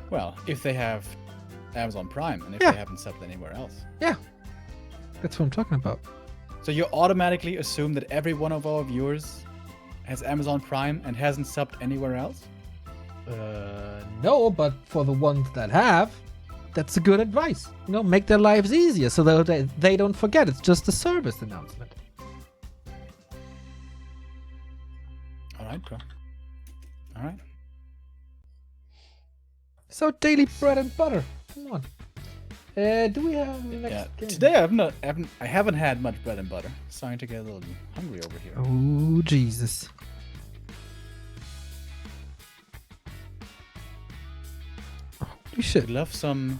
Well, if they have Amazon Prime and if they haven't subbed anywhere else. Yeah. That's what I'm talking about. So you automatically assume that every one of our viewers has Amazon Prime and hasn't subbed anywhere else? No, but for the ones that have, that's a good advice. You know, make their lives easier so that they don't forget. It's just a service announcement. All right, bro. All right. So daily bread and butter. Come on. Do we have the next game? Today I haven't had much bread and butter. Starting to get a little hungry over here. Oh Jesus. Holy shit. I'd love some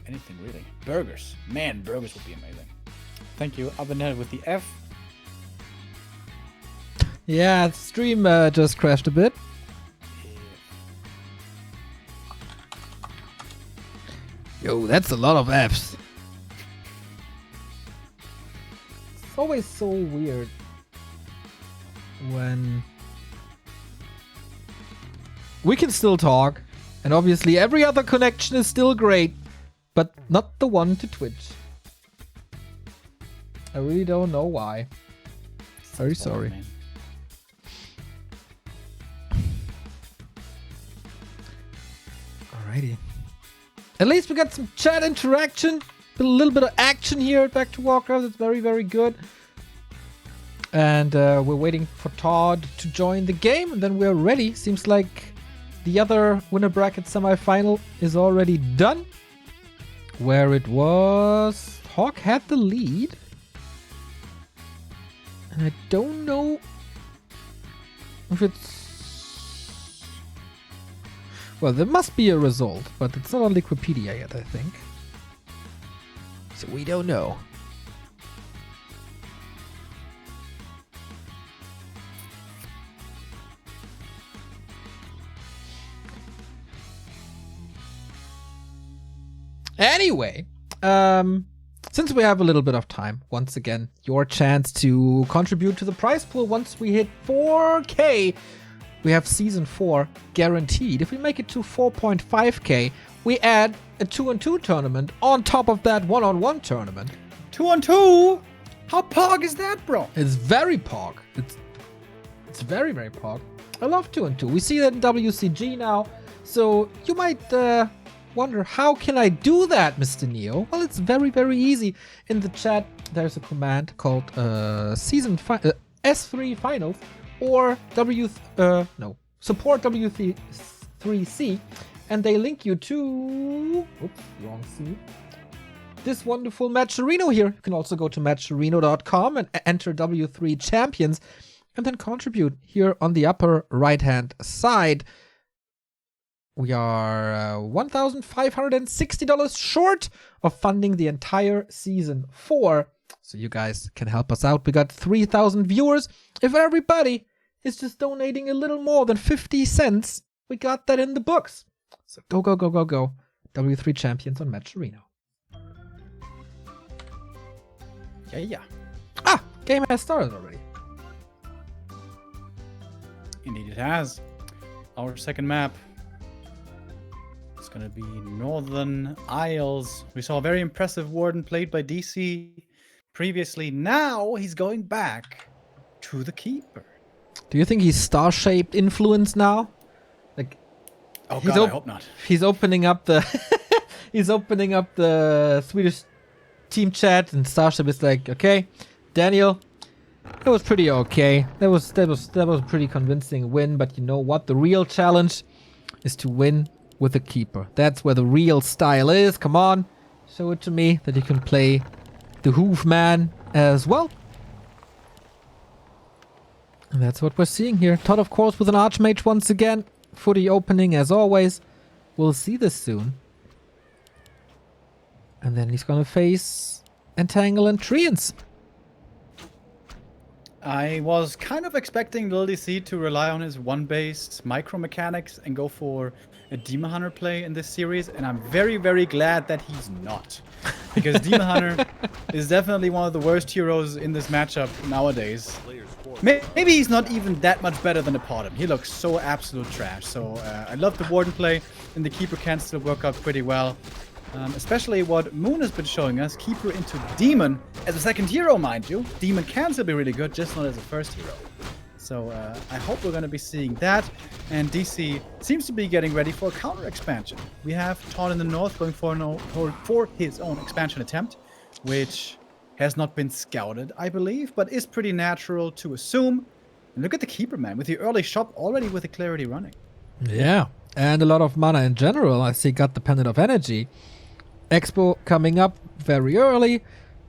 anything really. Burgers. Man, burgers would be amazing. Thank you. I've been there with the F. Yeah, the stream just crashed a bit. Yo, that's a lot of Fs. It's always so weird when we can still talk, and obviously every other connection is still great, but not the one to Twitch. I really don't know why. Very sorry. Man. Alrighty. At least we got some chat interaction. A little bit of action here at Back to Warcraft. It's very, very good. And we're waiting for ToD to join the game. And then we're ready. Seems like the other winner bracket semifinal is already done. Where it was... Hawk had the lead. And I don't know if it's... Well, there must be a result, but it's not on Wikipedia yet, I think. So we don't know. Anyway, since we have a little bit of time, once again, your chance to contribute to the prize pool once we hit 4K. We have Season 4 guaranteed. If we make it to 4.5K, we add a 2-on-2 tournament on top of that 1-on-1 tournament. 2-on-2? How pog is that, bro? It's very pog. It's very, very pog. I love 2-on-2. We see that in WCG now. So you might wonder, how can I do that, Mr. Neo? Well, it's very, very easy. In the chat, there's a command called S3 Finals. Or support W3C, and they link you to, oops, wrong C, this wonderful Matcherino here. You can also go to matcherino.com and enter W3 champions, and then contribute here on the upper right-hand side. We are $1,560 short of funding the entire Season 4. So you guys can help us out. We got 3,000 viewers. If everybody is just donating a little more than 50 cents, we got that in the books. So go, go, go, go, go. W3 champions on Matcherino. Yeah. Ah, game has started already. Indeed it has. Our second map. It's going to be Northern Isles. We saw a very impressive Warden played by DC previously. Now he's going back to the Keeper. Do you think he's star-shaped influence now? Like, oh god, I hope not. He's opening up the he's opening up the Swedish team chat, and Starship is like, okay, Daniel, that was pretty okay. That was a pretty convincing win, but you know what? The real challenge is to win with a Keeper. That's where the real style is. Come on, show it to me that you can play the Hoofman as well. And that's what we're seeing here. ToD, of course, with an Archmage once again. Footy opening as always. We'll see this soon. And then he's gonna face Entangle and Treants. I was kind of expecting LiilD.C to rely on his one-base micro mechanics and go for a Demon Hunter play in this series, and I'm very, very glad that he's not. Because Demon Hunter is definitely one of the worst heroes in this matchup nowadays. Maybe he's not even that much better than Apodem. He looks so absolute trash. So I love the Warden play, and the Keeper can still work out pretty well. Especially what Moon has been showing us, Keeper into Demon as a second hero, mind you. Demon can still be really good, just not as a first hero. So I hope we're going to be seeing that. And DC seems to be getting ready for a counter expansion. We have ToD in the north going for his own expansion attempt, which has not been scouted, I believe, but is pretty natural to assume. And look at the Keeper, man, with the early shop already with the Clarity running. Yeah, and a lot of mana in general. I see got the Pendant of Energy. Expo coming up very early.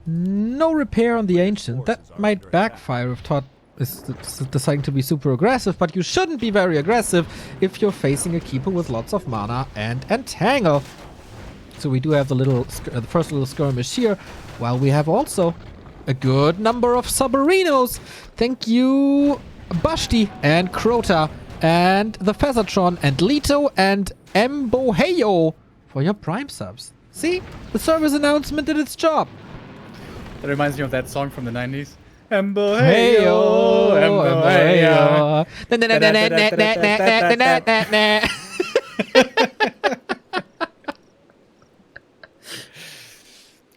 No repair on the Ancient. That might backfire if ToD is deciding to be super aggressive, but you shouldn't be very aggressive if you're facing a Keeper with lots of mana and Entangle. So we do have the first little skirmish here, while we have also a good number of Submarinos. Thank you, Bashti and Crota and the Feathertron and Lito and Mboheyo for your Prime subs. See? The service announcement did its job. That reminds me of that song from the 90s. Mboheyo, Mboheyo.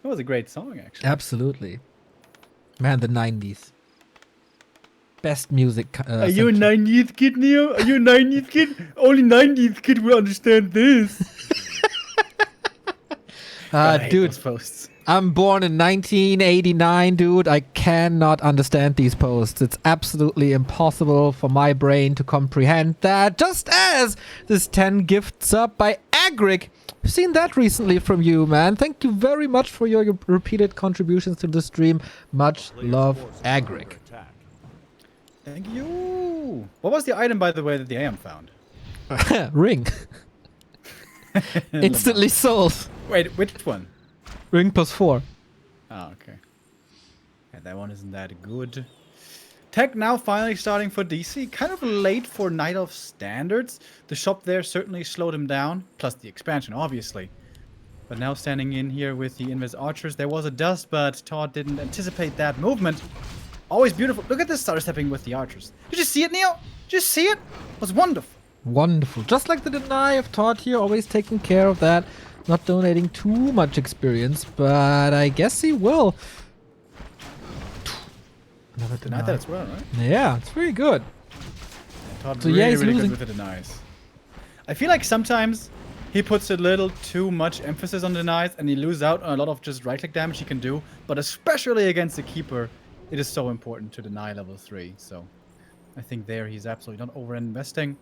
That was a great song, actually. Absolutely. Man, the 90s. Best music. Are you a 90s kid, Neo? Are you a 90s kid? Only 90s kid will understand this. Dude, posts. I'm born in 1989, dude. I cannot understand these posts. It's absolutely impossible for my brain to comprehend that. Just as this 10 gift sub by Agric. I've seen that recently from you, man. Thank you very much for your repeated contributions to the stream. Much love, Agric. Thank you. What was the item, by the way, that the AM found? Ring. Instantly sold. Wait, which one? Ring +4. Oh, okay. Yeah, that one isn't that good. Tech now finally starting for DC. Kind of late for Night Elf standards. The shop there certainly slowed him down. Plus the expansion, obviously. But now standing in here with the Invis Archers. There was a dust, but ToD didn't anticipate that movement. Always beautiful. Look at this starter stepping with the Archers. Did you see it, Neo? Did you see it? It was wonderful. Wonderful. Just like the Deny of ToD here, always taking care of that. Not donating too much experience, but I guess he will. Another Deny. Denied that as well, right? Yeah, it's very good. ToD So really, yeah, he's really losing. good with the denies. I feel like sometimes he puts a little too much emphasis on denies and he loses out on a lot of just right-click damage he can do. But especially against the Keeper, it is so important to deny level 3. So I think there he's absolutely not over-investing.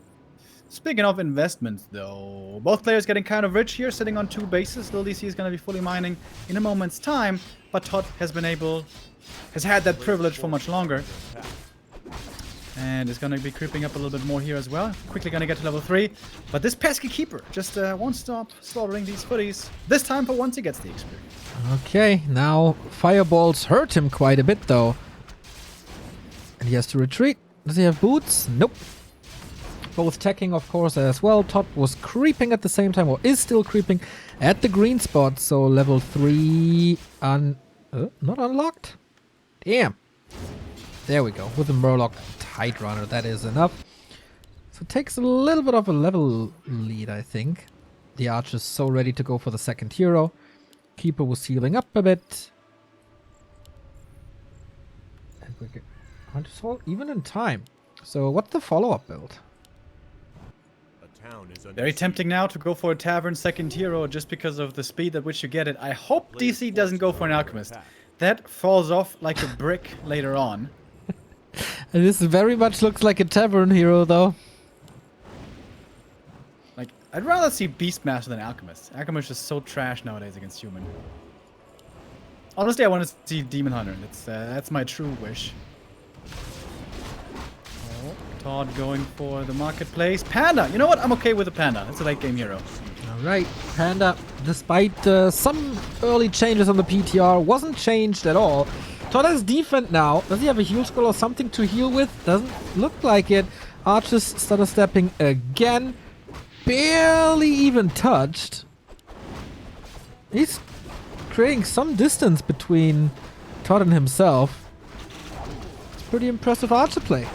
Speaking of investments, though, both players getting kind of rich here, sitting on 2 bases. LiilD.C is going to be fully mining in a moment's time, but ToD has had that privilege for much longer. And is going to be creeping up a little bit more here as well. Quickly going to get to level 3. But this pesky Keeper just won't stop slaughtering these footies. This time for once he gets the experience. Okay, now fireballs hurt him quite a bit, though. And he has to retreat. Does he have boots? Nope. Both teching, of course, as well. ToD was creeping at the same time, or is still creeping at the green spot. So level 3 not unlocked? Damn. There we go. With the Murloc Tide Runner, that is enough. So it takes a little bit of a level lead, I think. The Archer's so ready to go for the second hero. Keeper was healing up a bit. And we're going to solve even in time. So what's the follow-up build? Very tempting now to go for a Tavern second hero just because of the speed at which you get it. I hope DC doesn't go for an Alchemist. That falls off like a brick later on. This very much looks like a Tavern hero, though. Like, I'd rather see Beastmaster than Alchemist. Alchemist is so trash nowadays against human. Honestly, I want to see Demon Hunter. That's my true wish. ToD going for the marketplace. Panda! You know what? I'm okay with the Panda. It's a late game hero. Alright, Panda, despite some early changes on the PTR, wasn't changed at all. ToD has defend now. Does he have a heal scroll or something to heal with? Doesn't look like it. Archers stutter stepping again. Barely even touched. He's creating some distance between ToD and himself. It's pretty impressive archer play.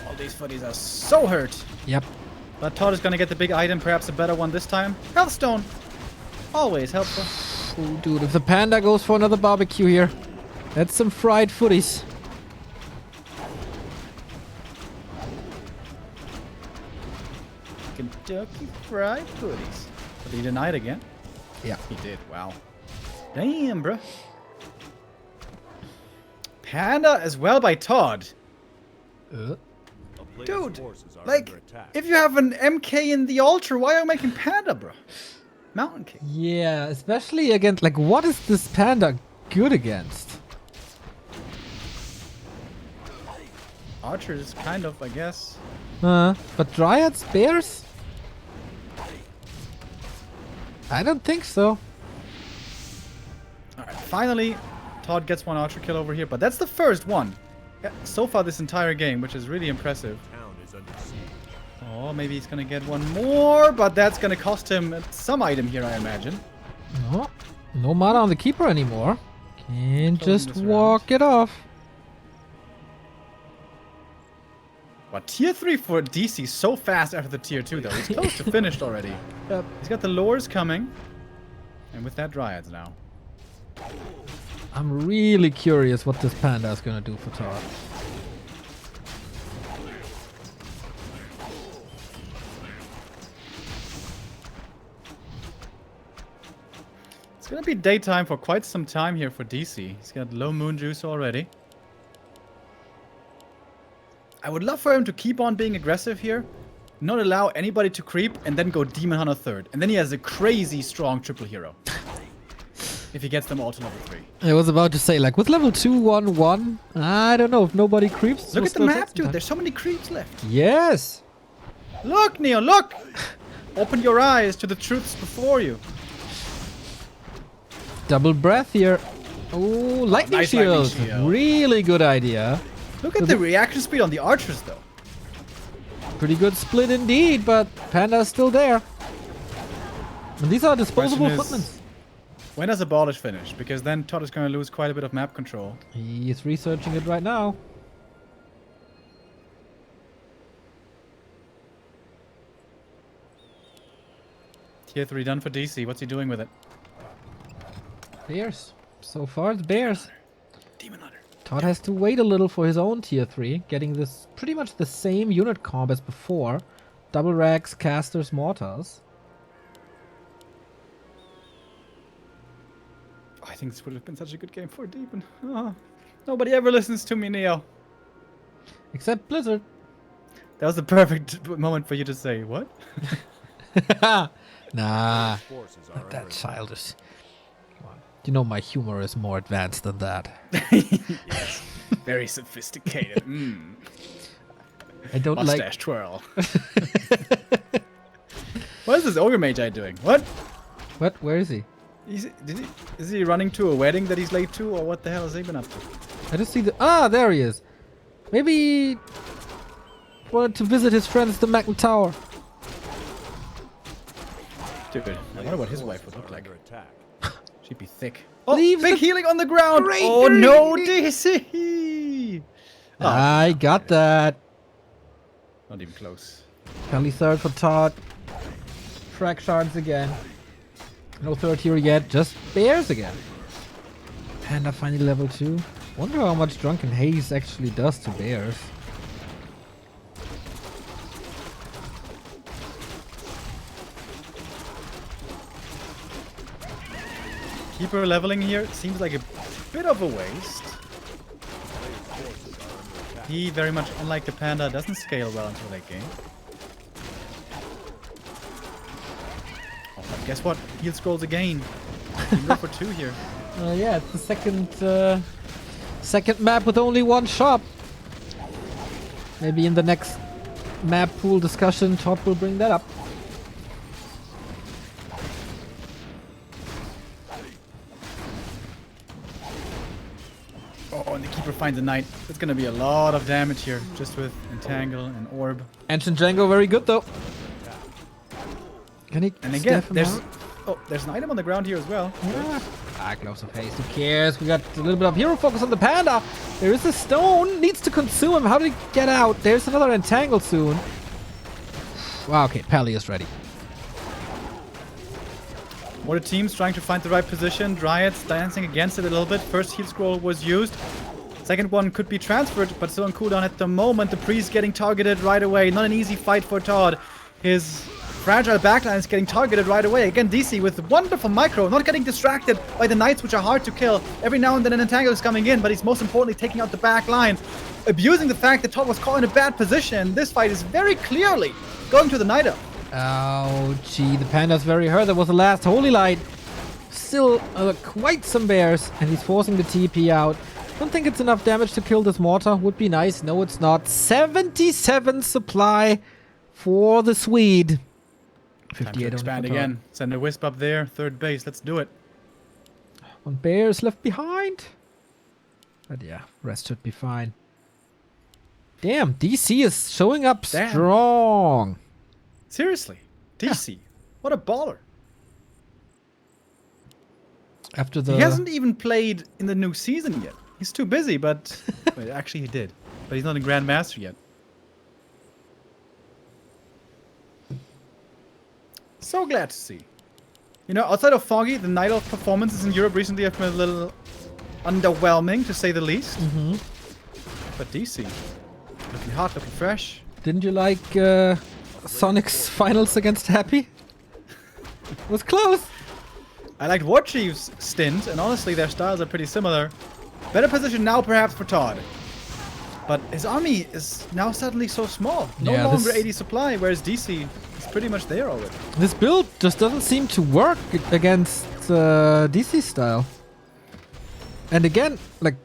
All these footies are so hurt. Yep. But ToD is gonna get the big item, perhaps a better one this time. Healthstone. Always helpful. Oh, dude, if the panda goes for another barbecue here, that's some fried footies. Kentucky Fried Footies. But he denied again? Yeah. He did. Wow. Damn, bruh. Panda as well by ToD. A player's Dude, forces are like, under attack. if you have an MK in the altar, why are you making Panda, bro? Mountain King. Yeah, especially against, like, what is this panda good against? Archer is kind of, I guess. But dryads, bears? I don't think so. Alright, finally, ToD gets one archer kill over here, but that's the first one. Yeah, so far this entire game, which is really impressive. Town is under siege. Oh, maybe he's gonna get one more, but that's gonna cost him some item here, I imagine. No, no mana on the keeper anymore. Can Closing just this round. walk it off. But tier 3 for DC so fast after the tier 2 though. He's close to finished already. Yep. He's got the lures coming. And with that dryads now. I'm really curious what this panda is gonna do for ToD. It's gonna be daytime for quite some time here for DC. He's got low moon juice already. I would love for him to keep on being aggressive here. Not allow anybody to creep and then go Demon Hunter third. And then he has a crazy strong triple hero. If he gets them all to level 3. I was about to say, like, with level 2, 1, 1, I don't know if nobody creeps. Look we'll at the still map, take some dude. time. There's so many creeps left. Yes! Look, Neo, look! Open your eyes to the truths before you. Double breath here. Oh, lightning nice shield. lightning shield. Really good idea. Look at the reaction speed on the archers, though. Pretty good split indeed, but Panda's still there. And these are disposable Question is- footmen. When does Abolish finish? Because then ToD is going to lose quite a bit of map control. He is researching it right now. Tier 3 done for DC. What's he doing with it? Bears. So far, it's bears. Demon Hunter. ToD has to wait a little for his own tier 3, getting this pretty much the same unit comp as before. Double rags, casters, mortars. Oh, I think this would have been such a good game for Demon. Oh, nobody ever listens to me, Neo. Except Blizzard. That was the perfect moment for you to say, what? Nah, Forces are not under that attack. childish. Come on. You know my humor is more advanced than that. Yes. Very sophisticated. I don't Mustache twirl. What is this ogre magi doing? What? What? Where is he? Is he running to a wedding that he's late to, or what the hell has he been up to? I just see the... Ah, there he is. Maybe he wanted to visit his friends the Magna Tower. Dude, I wonder what his wife would look like. Under attack. She'd be thick. Oh, Leaves big the healing on the ground. great Oh no, green. DC. Oh, I got that. not even close. Kelly third for ToD. Frag shards again. No third here yet, just bears again. Panda finally level 2. Wonder how much Drunken Haze actually does to bears. Keeper leveling here seems like a bit of a waste. He, very much unlike the panda, doesn't scale well until late game. Oh, but guess what? Heal scrolls again. You can go for 2 here. Yeah, it's the second map with only one shop. Maybe in the next map pool discussion, ToD will bring that up. Oh, and the keeper finds a knight. It's gonna be a lot of damage here, just with Entangle and Orb. Ancient Django, very good though. Can he And again, staff him there's out? there's an item on the ground here as well. Yeah. Ah, Gloves of Haste, who cares? We got a little bit of hero focus on the Panda. There is a stone, needs to consume him. How did he get out? There's another Entangle soon. Wow, okay, Pally is ready. What are teams trying to find the right position? Dryads dancing against it a little bit. First heal scroll was used. Second one could be transferred, but still on cooldown at the moment. The priest getting targeted right away. Not an easy fight for ToD. His fragile backline is getting targeted right away. Again, DC with wonderful micro, not getting distracted by the knights, which are hard to kill. Every now and then an Entangle is coming in, but he's most importantly taking out the back line. Abusing the fact that ToD was caught in a bad position. This fight is very clearly going to the Knight Elf. Oh, gee, the Panda's very hurt. That was the last Holy Light. Still quite some bears, and he's forcing the TP out. Don't think it's enough damage to kill this mortar. Would be nice. No, it's not. 77 supply for the Swede. Time 58 to on expand the again. Send a Wisp up there. Third base. Let's do it. One bears left behind. But yeah, rest should be fine. Damn, DC is showing up strong. Seriously. DC. What a baller. After the... He hasn't even played in the new season yet. He's too busy, but... Wait, actually he did. But he's not in Grandmaster yet. So glad to see. You know, outside of Foggy, the Night Elf performances in Europe recently have been a little underwhelming, to say the least. Mm-hmm. But DC, looking hot, looking fresh. Didn't you like Sonic's finals against Happy? It was close. I liked Warchief's stint, and honestly, their styles are pretty similar. Better position now, perhaps, for ToD. But his army is now suddenly so small. No longer 80 supply, whereas DC is pretty much there already. This build just doesn't seem to work against DC style. And again, like,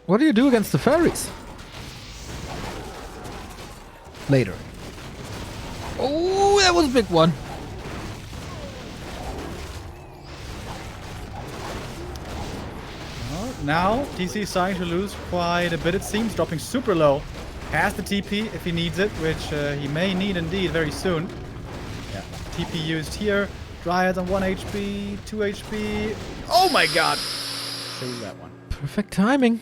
what do you do against the fairies? Later. Oh, that was a big one. Well, now, DC is starting to lose quite a bit, it seems, dropping super low. Has the TP if he needs it, which he may need indeed very soon. Yeah, TP used here. Dryad on 1 HP, 2 HP. Oh my god! Save that one. Perfect timing.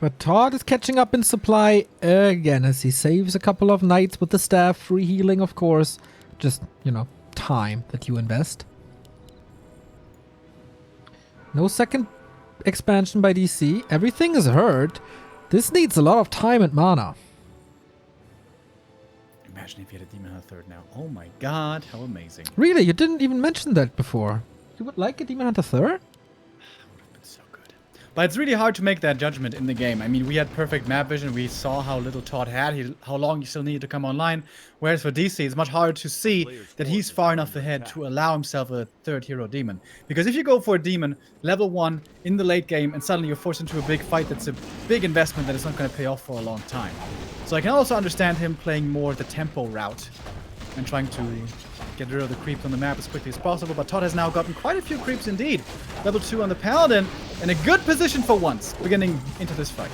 But ToD is catching up in supply again as he saves a couple of knights with the staff. Free healing, of course. Just, you know, time that you invest. No second expansion by DC. Everything is hurt. This needs a lot of time and mana. Imagine if you had a Demon Hunter third now. Oh my god, how amazing. Really? You didn't even mention that before. You would like a Demon Hunter third? But it's really hard to make that judgment in the game. I mean, we had perfect map vision. We saw how little ToD had, how long he still needed to come online. Whereas for DC, it's much harder to see that he's far enough ahead to allow himself a third hero demon. Because if you go for a demon, level 1, in the late game, and suddenly you're forced into a big fight, that's a big investment that is not going to pay off for a long time. So I can also understand him playing more the tempo route and trying to get rid of the creeps on the map as quickly as possible, but ToD has now gotten quite a few creeps indeed. Level 2 on the Paladin, in a good position for once, beginning into this fight.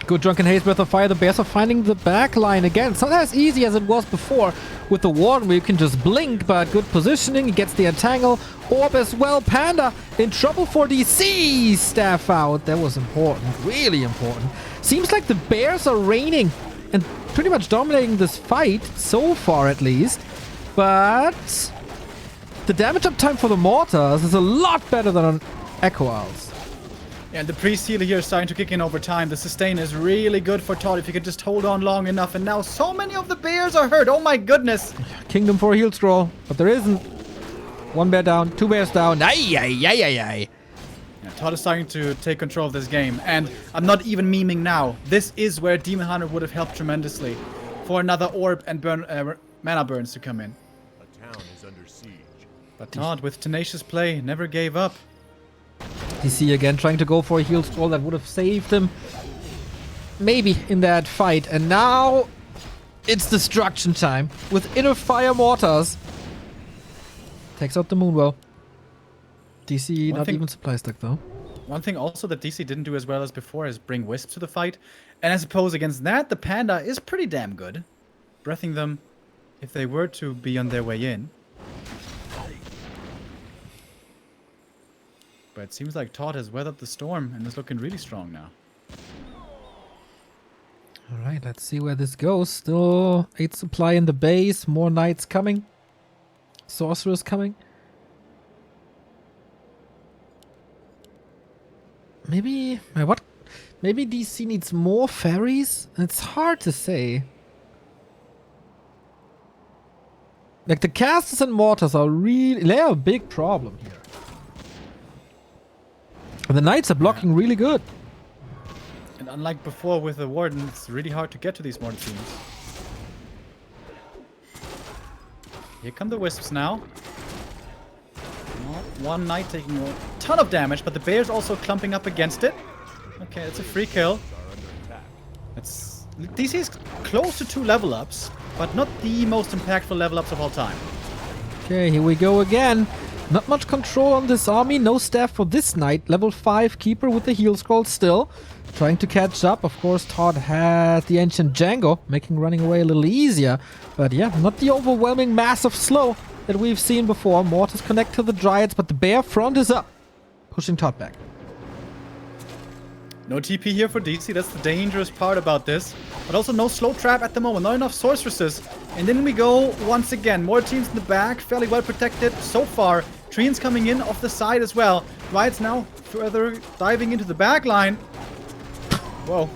Good Drunken Haze, Breath of Fire. The Bears are finding the back line again. It's not as easy as it was before with the Warden, where you can just blink, but good positioning. He gets the Entangle. Orb as well. Panda in trouble for DC. Staff out. That was important. Really important. Seems like the Bears are reigning and pretty much dominating this fight, so far at least. But the damage uptime for the Mortars is a lot better than on Echo Owls. Yeah, and the Priest healer here is starting to kick in over time. The sustain is really good for ToD if you can just hold on long enough. And now so many of the bears are hurt. Oh my goodness. Kingdom for a heal scroll, but there isn't. One bear down, 2 bears down. Ay, ay, ay, ay, ay. Yeah, ToD is starting to take control of this game. And I'm not even memeing now. This is where Demon Hunter would have helped tremendously for another orb and mana burns to come in. Is under siege. But ToD, with tenacious play, never gave up. DC again trying to go for a heal scroll that would have saved him. Maybe in that fight. And now it's destruction time with Inner Fire Mortars. Takes out the Moonwell. DC not even supply stack though. One thing also that DC didn't do as well as before is bring Wisps to the fight. And I suppose against that, the Panda is pretty damn good. Breathing them if they were to be on their way in. But it seems like ToD has weathered the storm and is looking really strong now. Alright, let's see where this goes. Still 8 supply in the base, more knights coming. Sorcerers coming. Maybe... what? Maybe DC needs more fairies? It's hard to say. Like, the casters and mortars are really... They're a big problem here. And the knights are blocking really good. And unlike before with the Warden, it's really hard to get to these mortar teams. Here come the Wisps now. One knight taking a ton of damage, but the bear's also clumping up against it. Okay, it's a free kill. It's DC is close to 2 level ups, but not the most impactful level ups of all time. Okay, here we go again. Not much control on this army. No staff for this knight. Level 5 keeper with the heal scroll still. Trying to catch up. Of course, ToD has the ancient Django, making running away a little easier. But yeah, not the overwhelming massive slow that we've seen before. Mortars connect to the Dryads, but the bear front is up. Pushing ToD back. No TP here for DC, that's the dangerous part about this. But also no slow trap at the moment, not enough sorceresses. And then we go once again, more teams in the back, fairly well protected so far. Treants coming in off the side as well. Dryads now further diving into the back line. Whoa,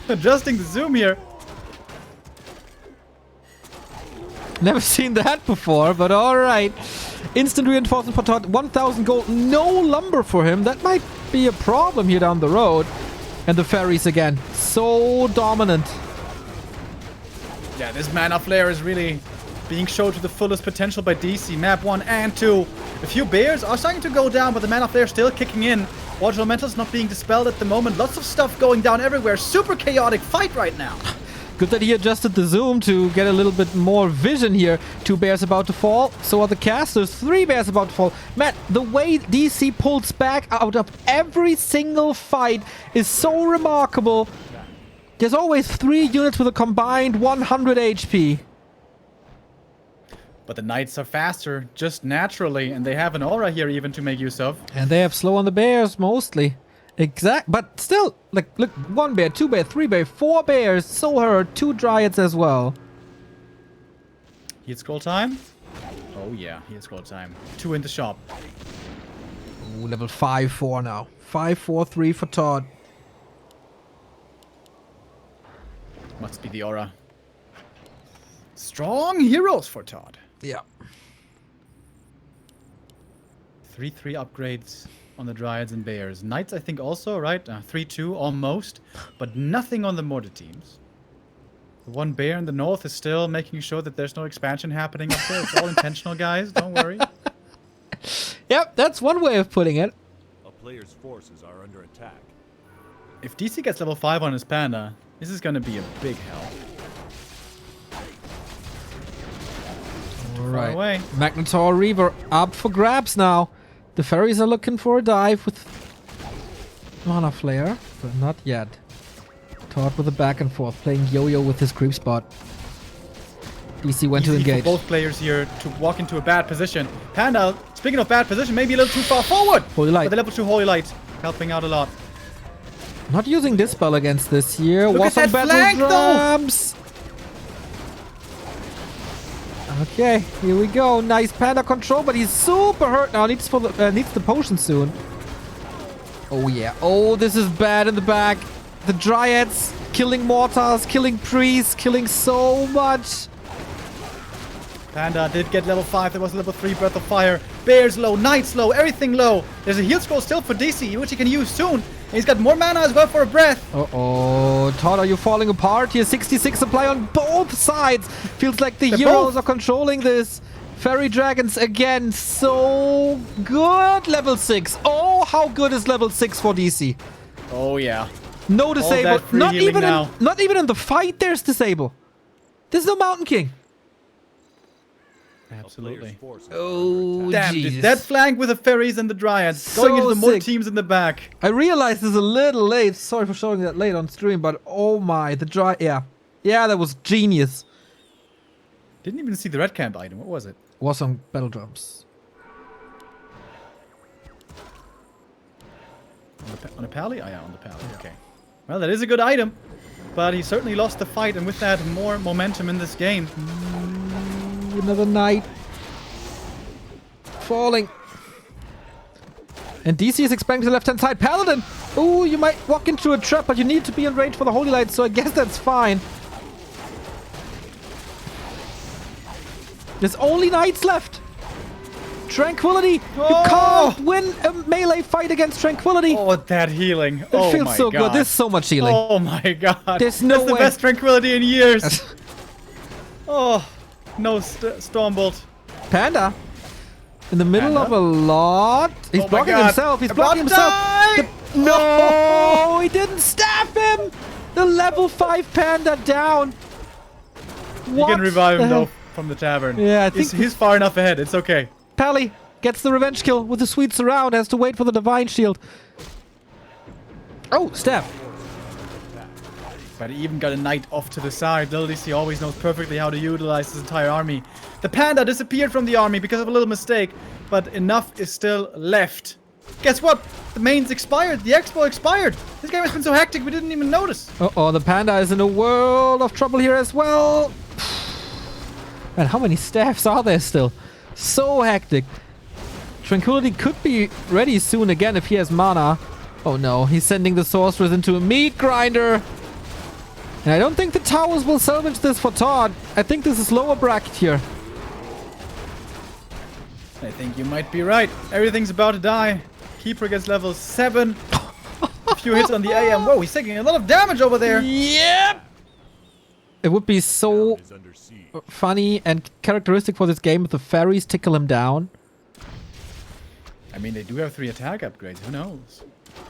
adjusting the zoom here. Never seen that before, but alright. Instant reinforcement for ToD, 1000 gold, no lumber for him. That might be a problem here down the road. And the fairies again, so dominant. Yeah, this mana flare is really being shown to the fullest potential by DC. Map 1 and 2. A few bears are starting to go down, but the mana flare still kicking in. Watch Elemental's not being dispelled at the moment. Lots of stuff going down everywhere. Super chaotic fight right now. Good that he adjusted the zoom to get a little bit more vision here. 2 bears about to fall. So are the casters. 3 bears about to fall. Man, the way DC pulls back out of every single fight is so remarkable. There's always 3 units with a combined 100 HP. But the knights are faster, just naturally. And they have an aura here even to make use of. And they have slow on the bears mostly. But still, like, look, 1 bear, 2 bear, 3 bear, 4 bears, so hurt, 2 dryads as well. Heat scroll time? Oh yeah, heat scroll time. 2 in the shop. Ooh, level 5-4 now. 5-4-3 for ToD. Must be the aura. Strong heroes for ToD. Yeah. 3-3 upgrades on the Dryads and Bears. Knights, I think, also, right? 3-2, almost. But nothing on the mortar teams. The 1 bear in the north is still making sure that there's no expansion happening up there. It's all intentional, guys. Don't worry. Yep, that's one way of putting it. A player's forces are under attack. If DC gets level 5 on his Panda, this is going to be a big help. Alright. Away. Magnetar Reaver up for grabs now. The fairies are looking for a dive with Mana Flare, but not yet. ToD with a back and forth, playing yo-yo with his creep spot. DC went to Easy engage. for both players here to walk into a bad position. Panda, speaking of bad position, maybe a little too far forward. Holy Light. But the level 2 Holy Light helping out a lot. Not using this spell against this here. Look Was at on that battle flank, though. drums. Okay, here we go. Nice Panda control, but he's super hurt now. Needs the potion soon. Oh yeah. Oh, this is bad in the back. The Dryads killing mortars, killing priests, killing so much. Panda did get level 5. There was level 3 Breath of Fire. Bears low, Knights low, everything low. There's a heal scroll still for DC, which he can use soon. And he's got more mana as well for a breath. Uh-oh. ToD, are you falling apart here? 66 supply on both sides. Feels like the heroes are controlling this. Fairy Dragons again. So good. Level 6. Oh, how good is level 6 for DC? Oh, yeah. No disable. Not even now. in the fight there's disable. There's no Mountain King. Absolutely. Oh, Damn, Jesus. dude, that flank with the fairies and the dryads So going into the more sick. teams in the back. I realized this a little late. Sorry for showing that late on stream, but oh my, yeah. Yeah, that was genius. Didn't even see the red camp item. What was it? Was on battle drums. On a pally? Oh yeah, on the pally. Okay. Well, that is a good item, but he certainly lost the fight, and with that, more momentum in this game. Another knight. Falling. And DC is expanding to the left-hand side. Paladin! Ooh, you might walk into a trap, but you need to be in range for the Holy Light, so I guess that's fine. There's only knights left. Tranquility! Oh! You can't win a melee fight against Tranquility. Oh, that healing. It Oh feels my so god. good. There's so much healing. Oh my god. There's no That's the way. best tranquility in years. Oh, no Stormbolt. Panda. In the middle Panda? of a lot. He's Oh my blocking God. himself. He's I'm blocking about to himself. die! No! He didn't stab him! The level 5 Panda down. You can revive him though from the tavern. Yeah, I think he's far enough ahead. It's okay. Pally gets the revenge kill with the sweet surround. Has to wait for the divine shield. Oh, stab. But he even got a knight off to the side. LiilD.C always knows perfectly how to utilize his entire army. The panda disappeared from the army because of a little mistake, but enough is still left. Guess what? The main's expired. The expo expired. This game has been so hectic we didn't even notice. Uh-oh, the panda is in a world of trouble here as well. And how many staffs are there still? So hectic. Tranquility could be ready soon again if he has mana. Oh no, he's sending the sorceress into a meat grinder. And I don't think the towers will salvage this for ToD. I think this is lower bracket here. I think you might be right. Everything's about to die. Keeper gets level 7. A few hits on the AM. Whoa, he's taking a lot of damage over there. Yep! It would be so Is under siege. funny and characteristic for this game if the fairies tickle him down. I mean, they do have 3 attack upgrades. Who knows?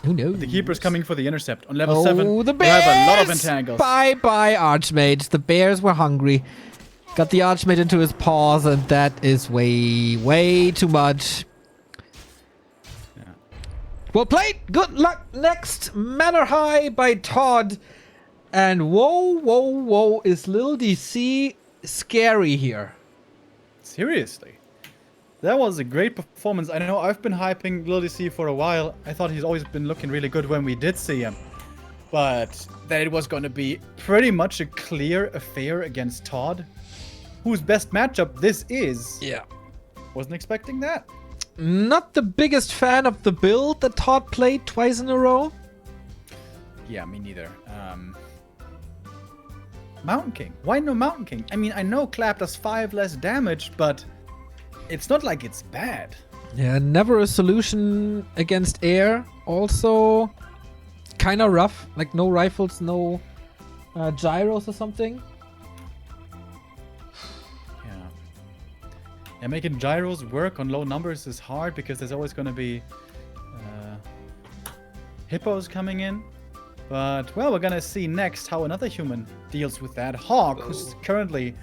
Who knows? The Keeper's coming for the intercept on level Oh, 7. the We bears! have a lot of entangles. Bye-bye, Archmage. The bears were hungry. Got the Archmage into his paws, and that is way, way too much. Yeah. Well played. Good luck. Next, Manor High by ToD. And whoa, whoa, whoa, is LiilD.C scary here? Seriously. That was a great performance. I know I've been hyping LiilD.C for a while. I thought he's always been looking really good when we did see him. But that it was going to be pretty much a clear affair against ToD, whose best matchup this is. Yeah. Wasn't expecting that. Not the biggest fan of the build that ToD played twice in a row. Yeah, me neither. Mountain King. Why no Mountain King? I mean, I know Clap does 5 less damage, but it's not like it's bad. Yeah, never a solution against air. Also, kind of rough. Like no rifles, no gyros or something. Yeah, making gyros work on low numbers is hard because there's always going to be hippos coming in. But, well, we're going to see next how another human deals with that. Hawk, who's currently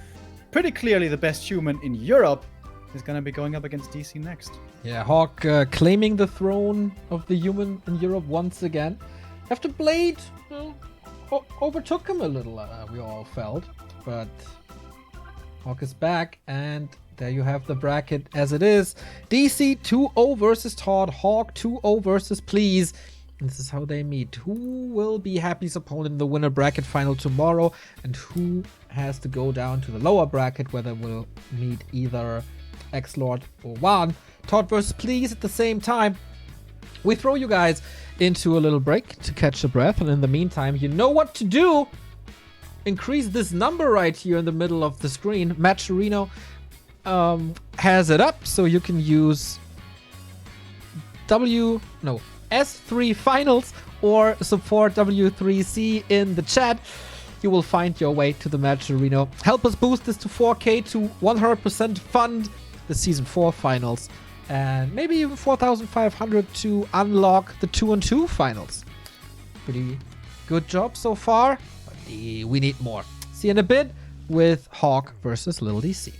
pretty clearly the best human in Europe, is going to be going up against DC next. Yeah, Hawk claiming the throne of the human in Europe once again. After Blade overtook him a little, we all felt. But Hawk is back, and there you have the bracket as it is. DC 2-0 versus ToD, Hawk 2-0 versus Please. This is how they meet. Who will be Happy's opponent in the winner bracket final tomorrow, and who has to go down to the lower bracket where they will meet either X-Lord or Wan. ToD versus Please at the same time. We throw you guys into a little break to catch a breath, and in the meantime, you know what to do. Increase this number right here in the middle of the screen. Matcherino has it up, so you can use S3 finals or support W3C in the chat. You will find your way to the Matcherino. Help us boost this to 4K to 100% fund the Season 4 finals. And maybe even 4,500 to unlock the 2-on-2 finals. Pretty good job so far, but we need more. See you in a bit with Hawk versus LiilD.C.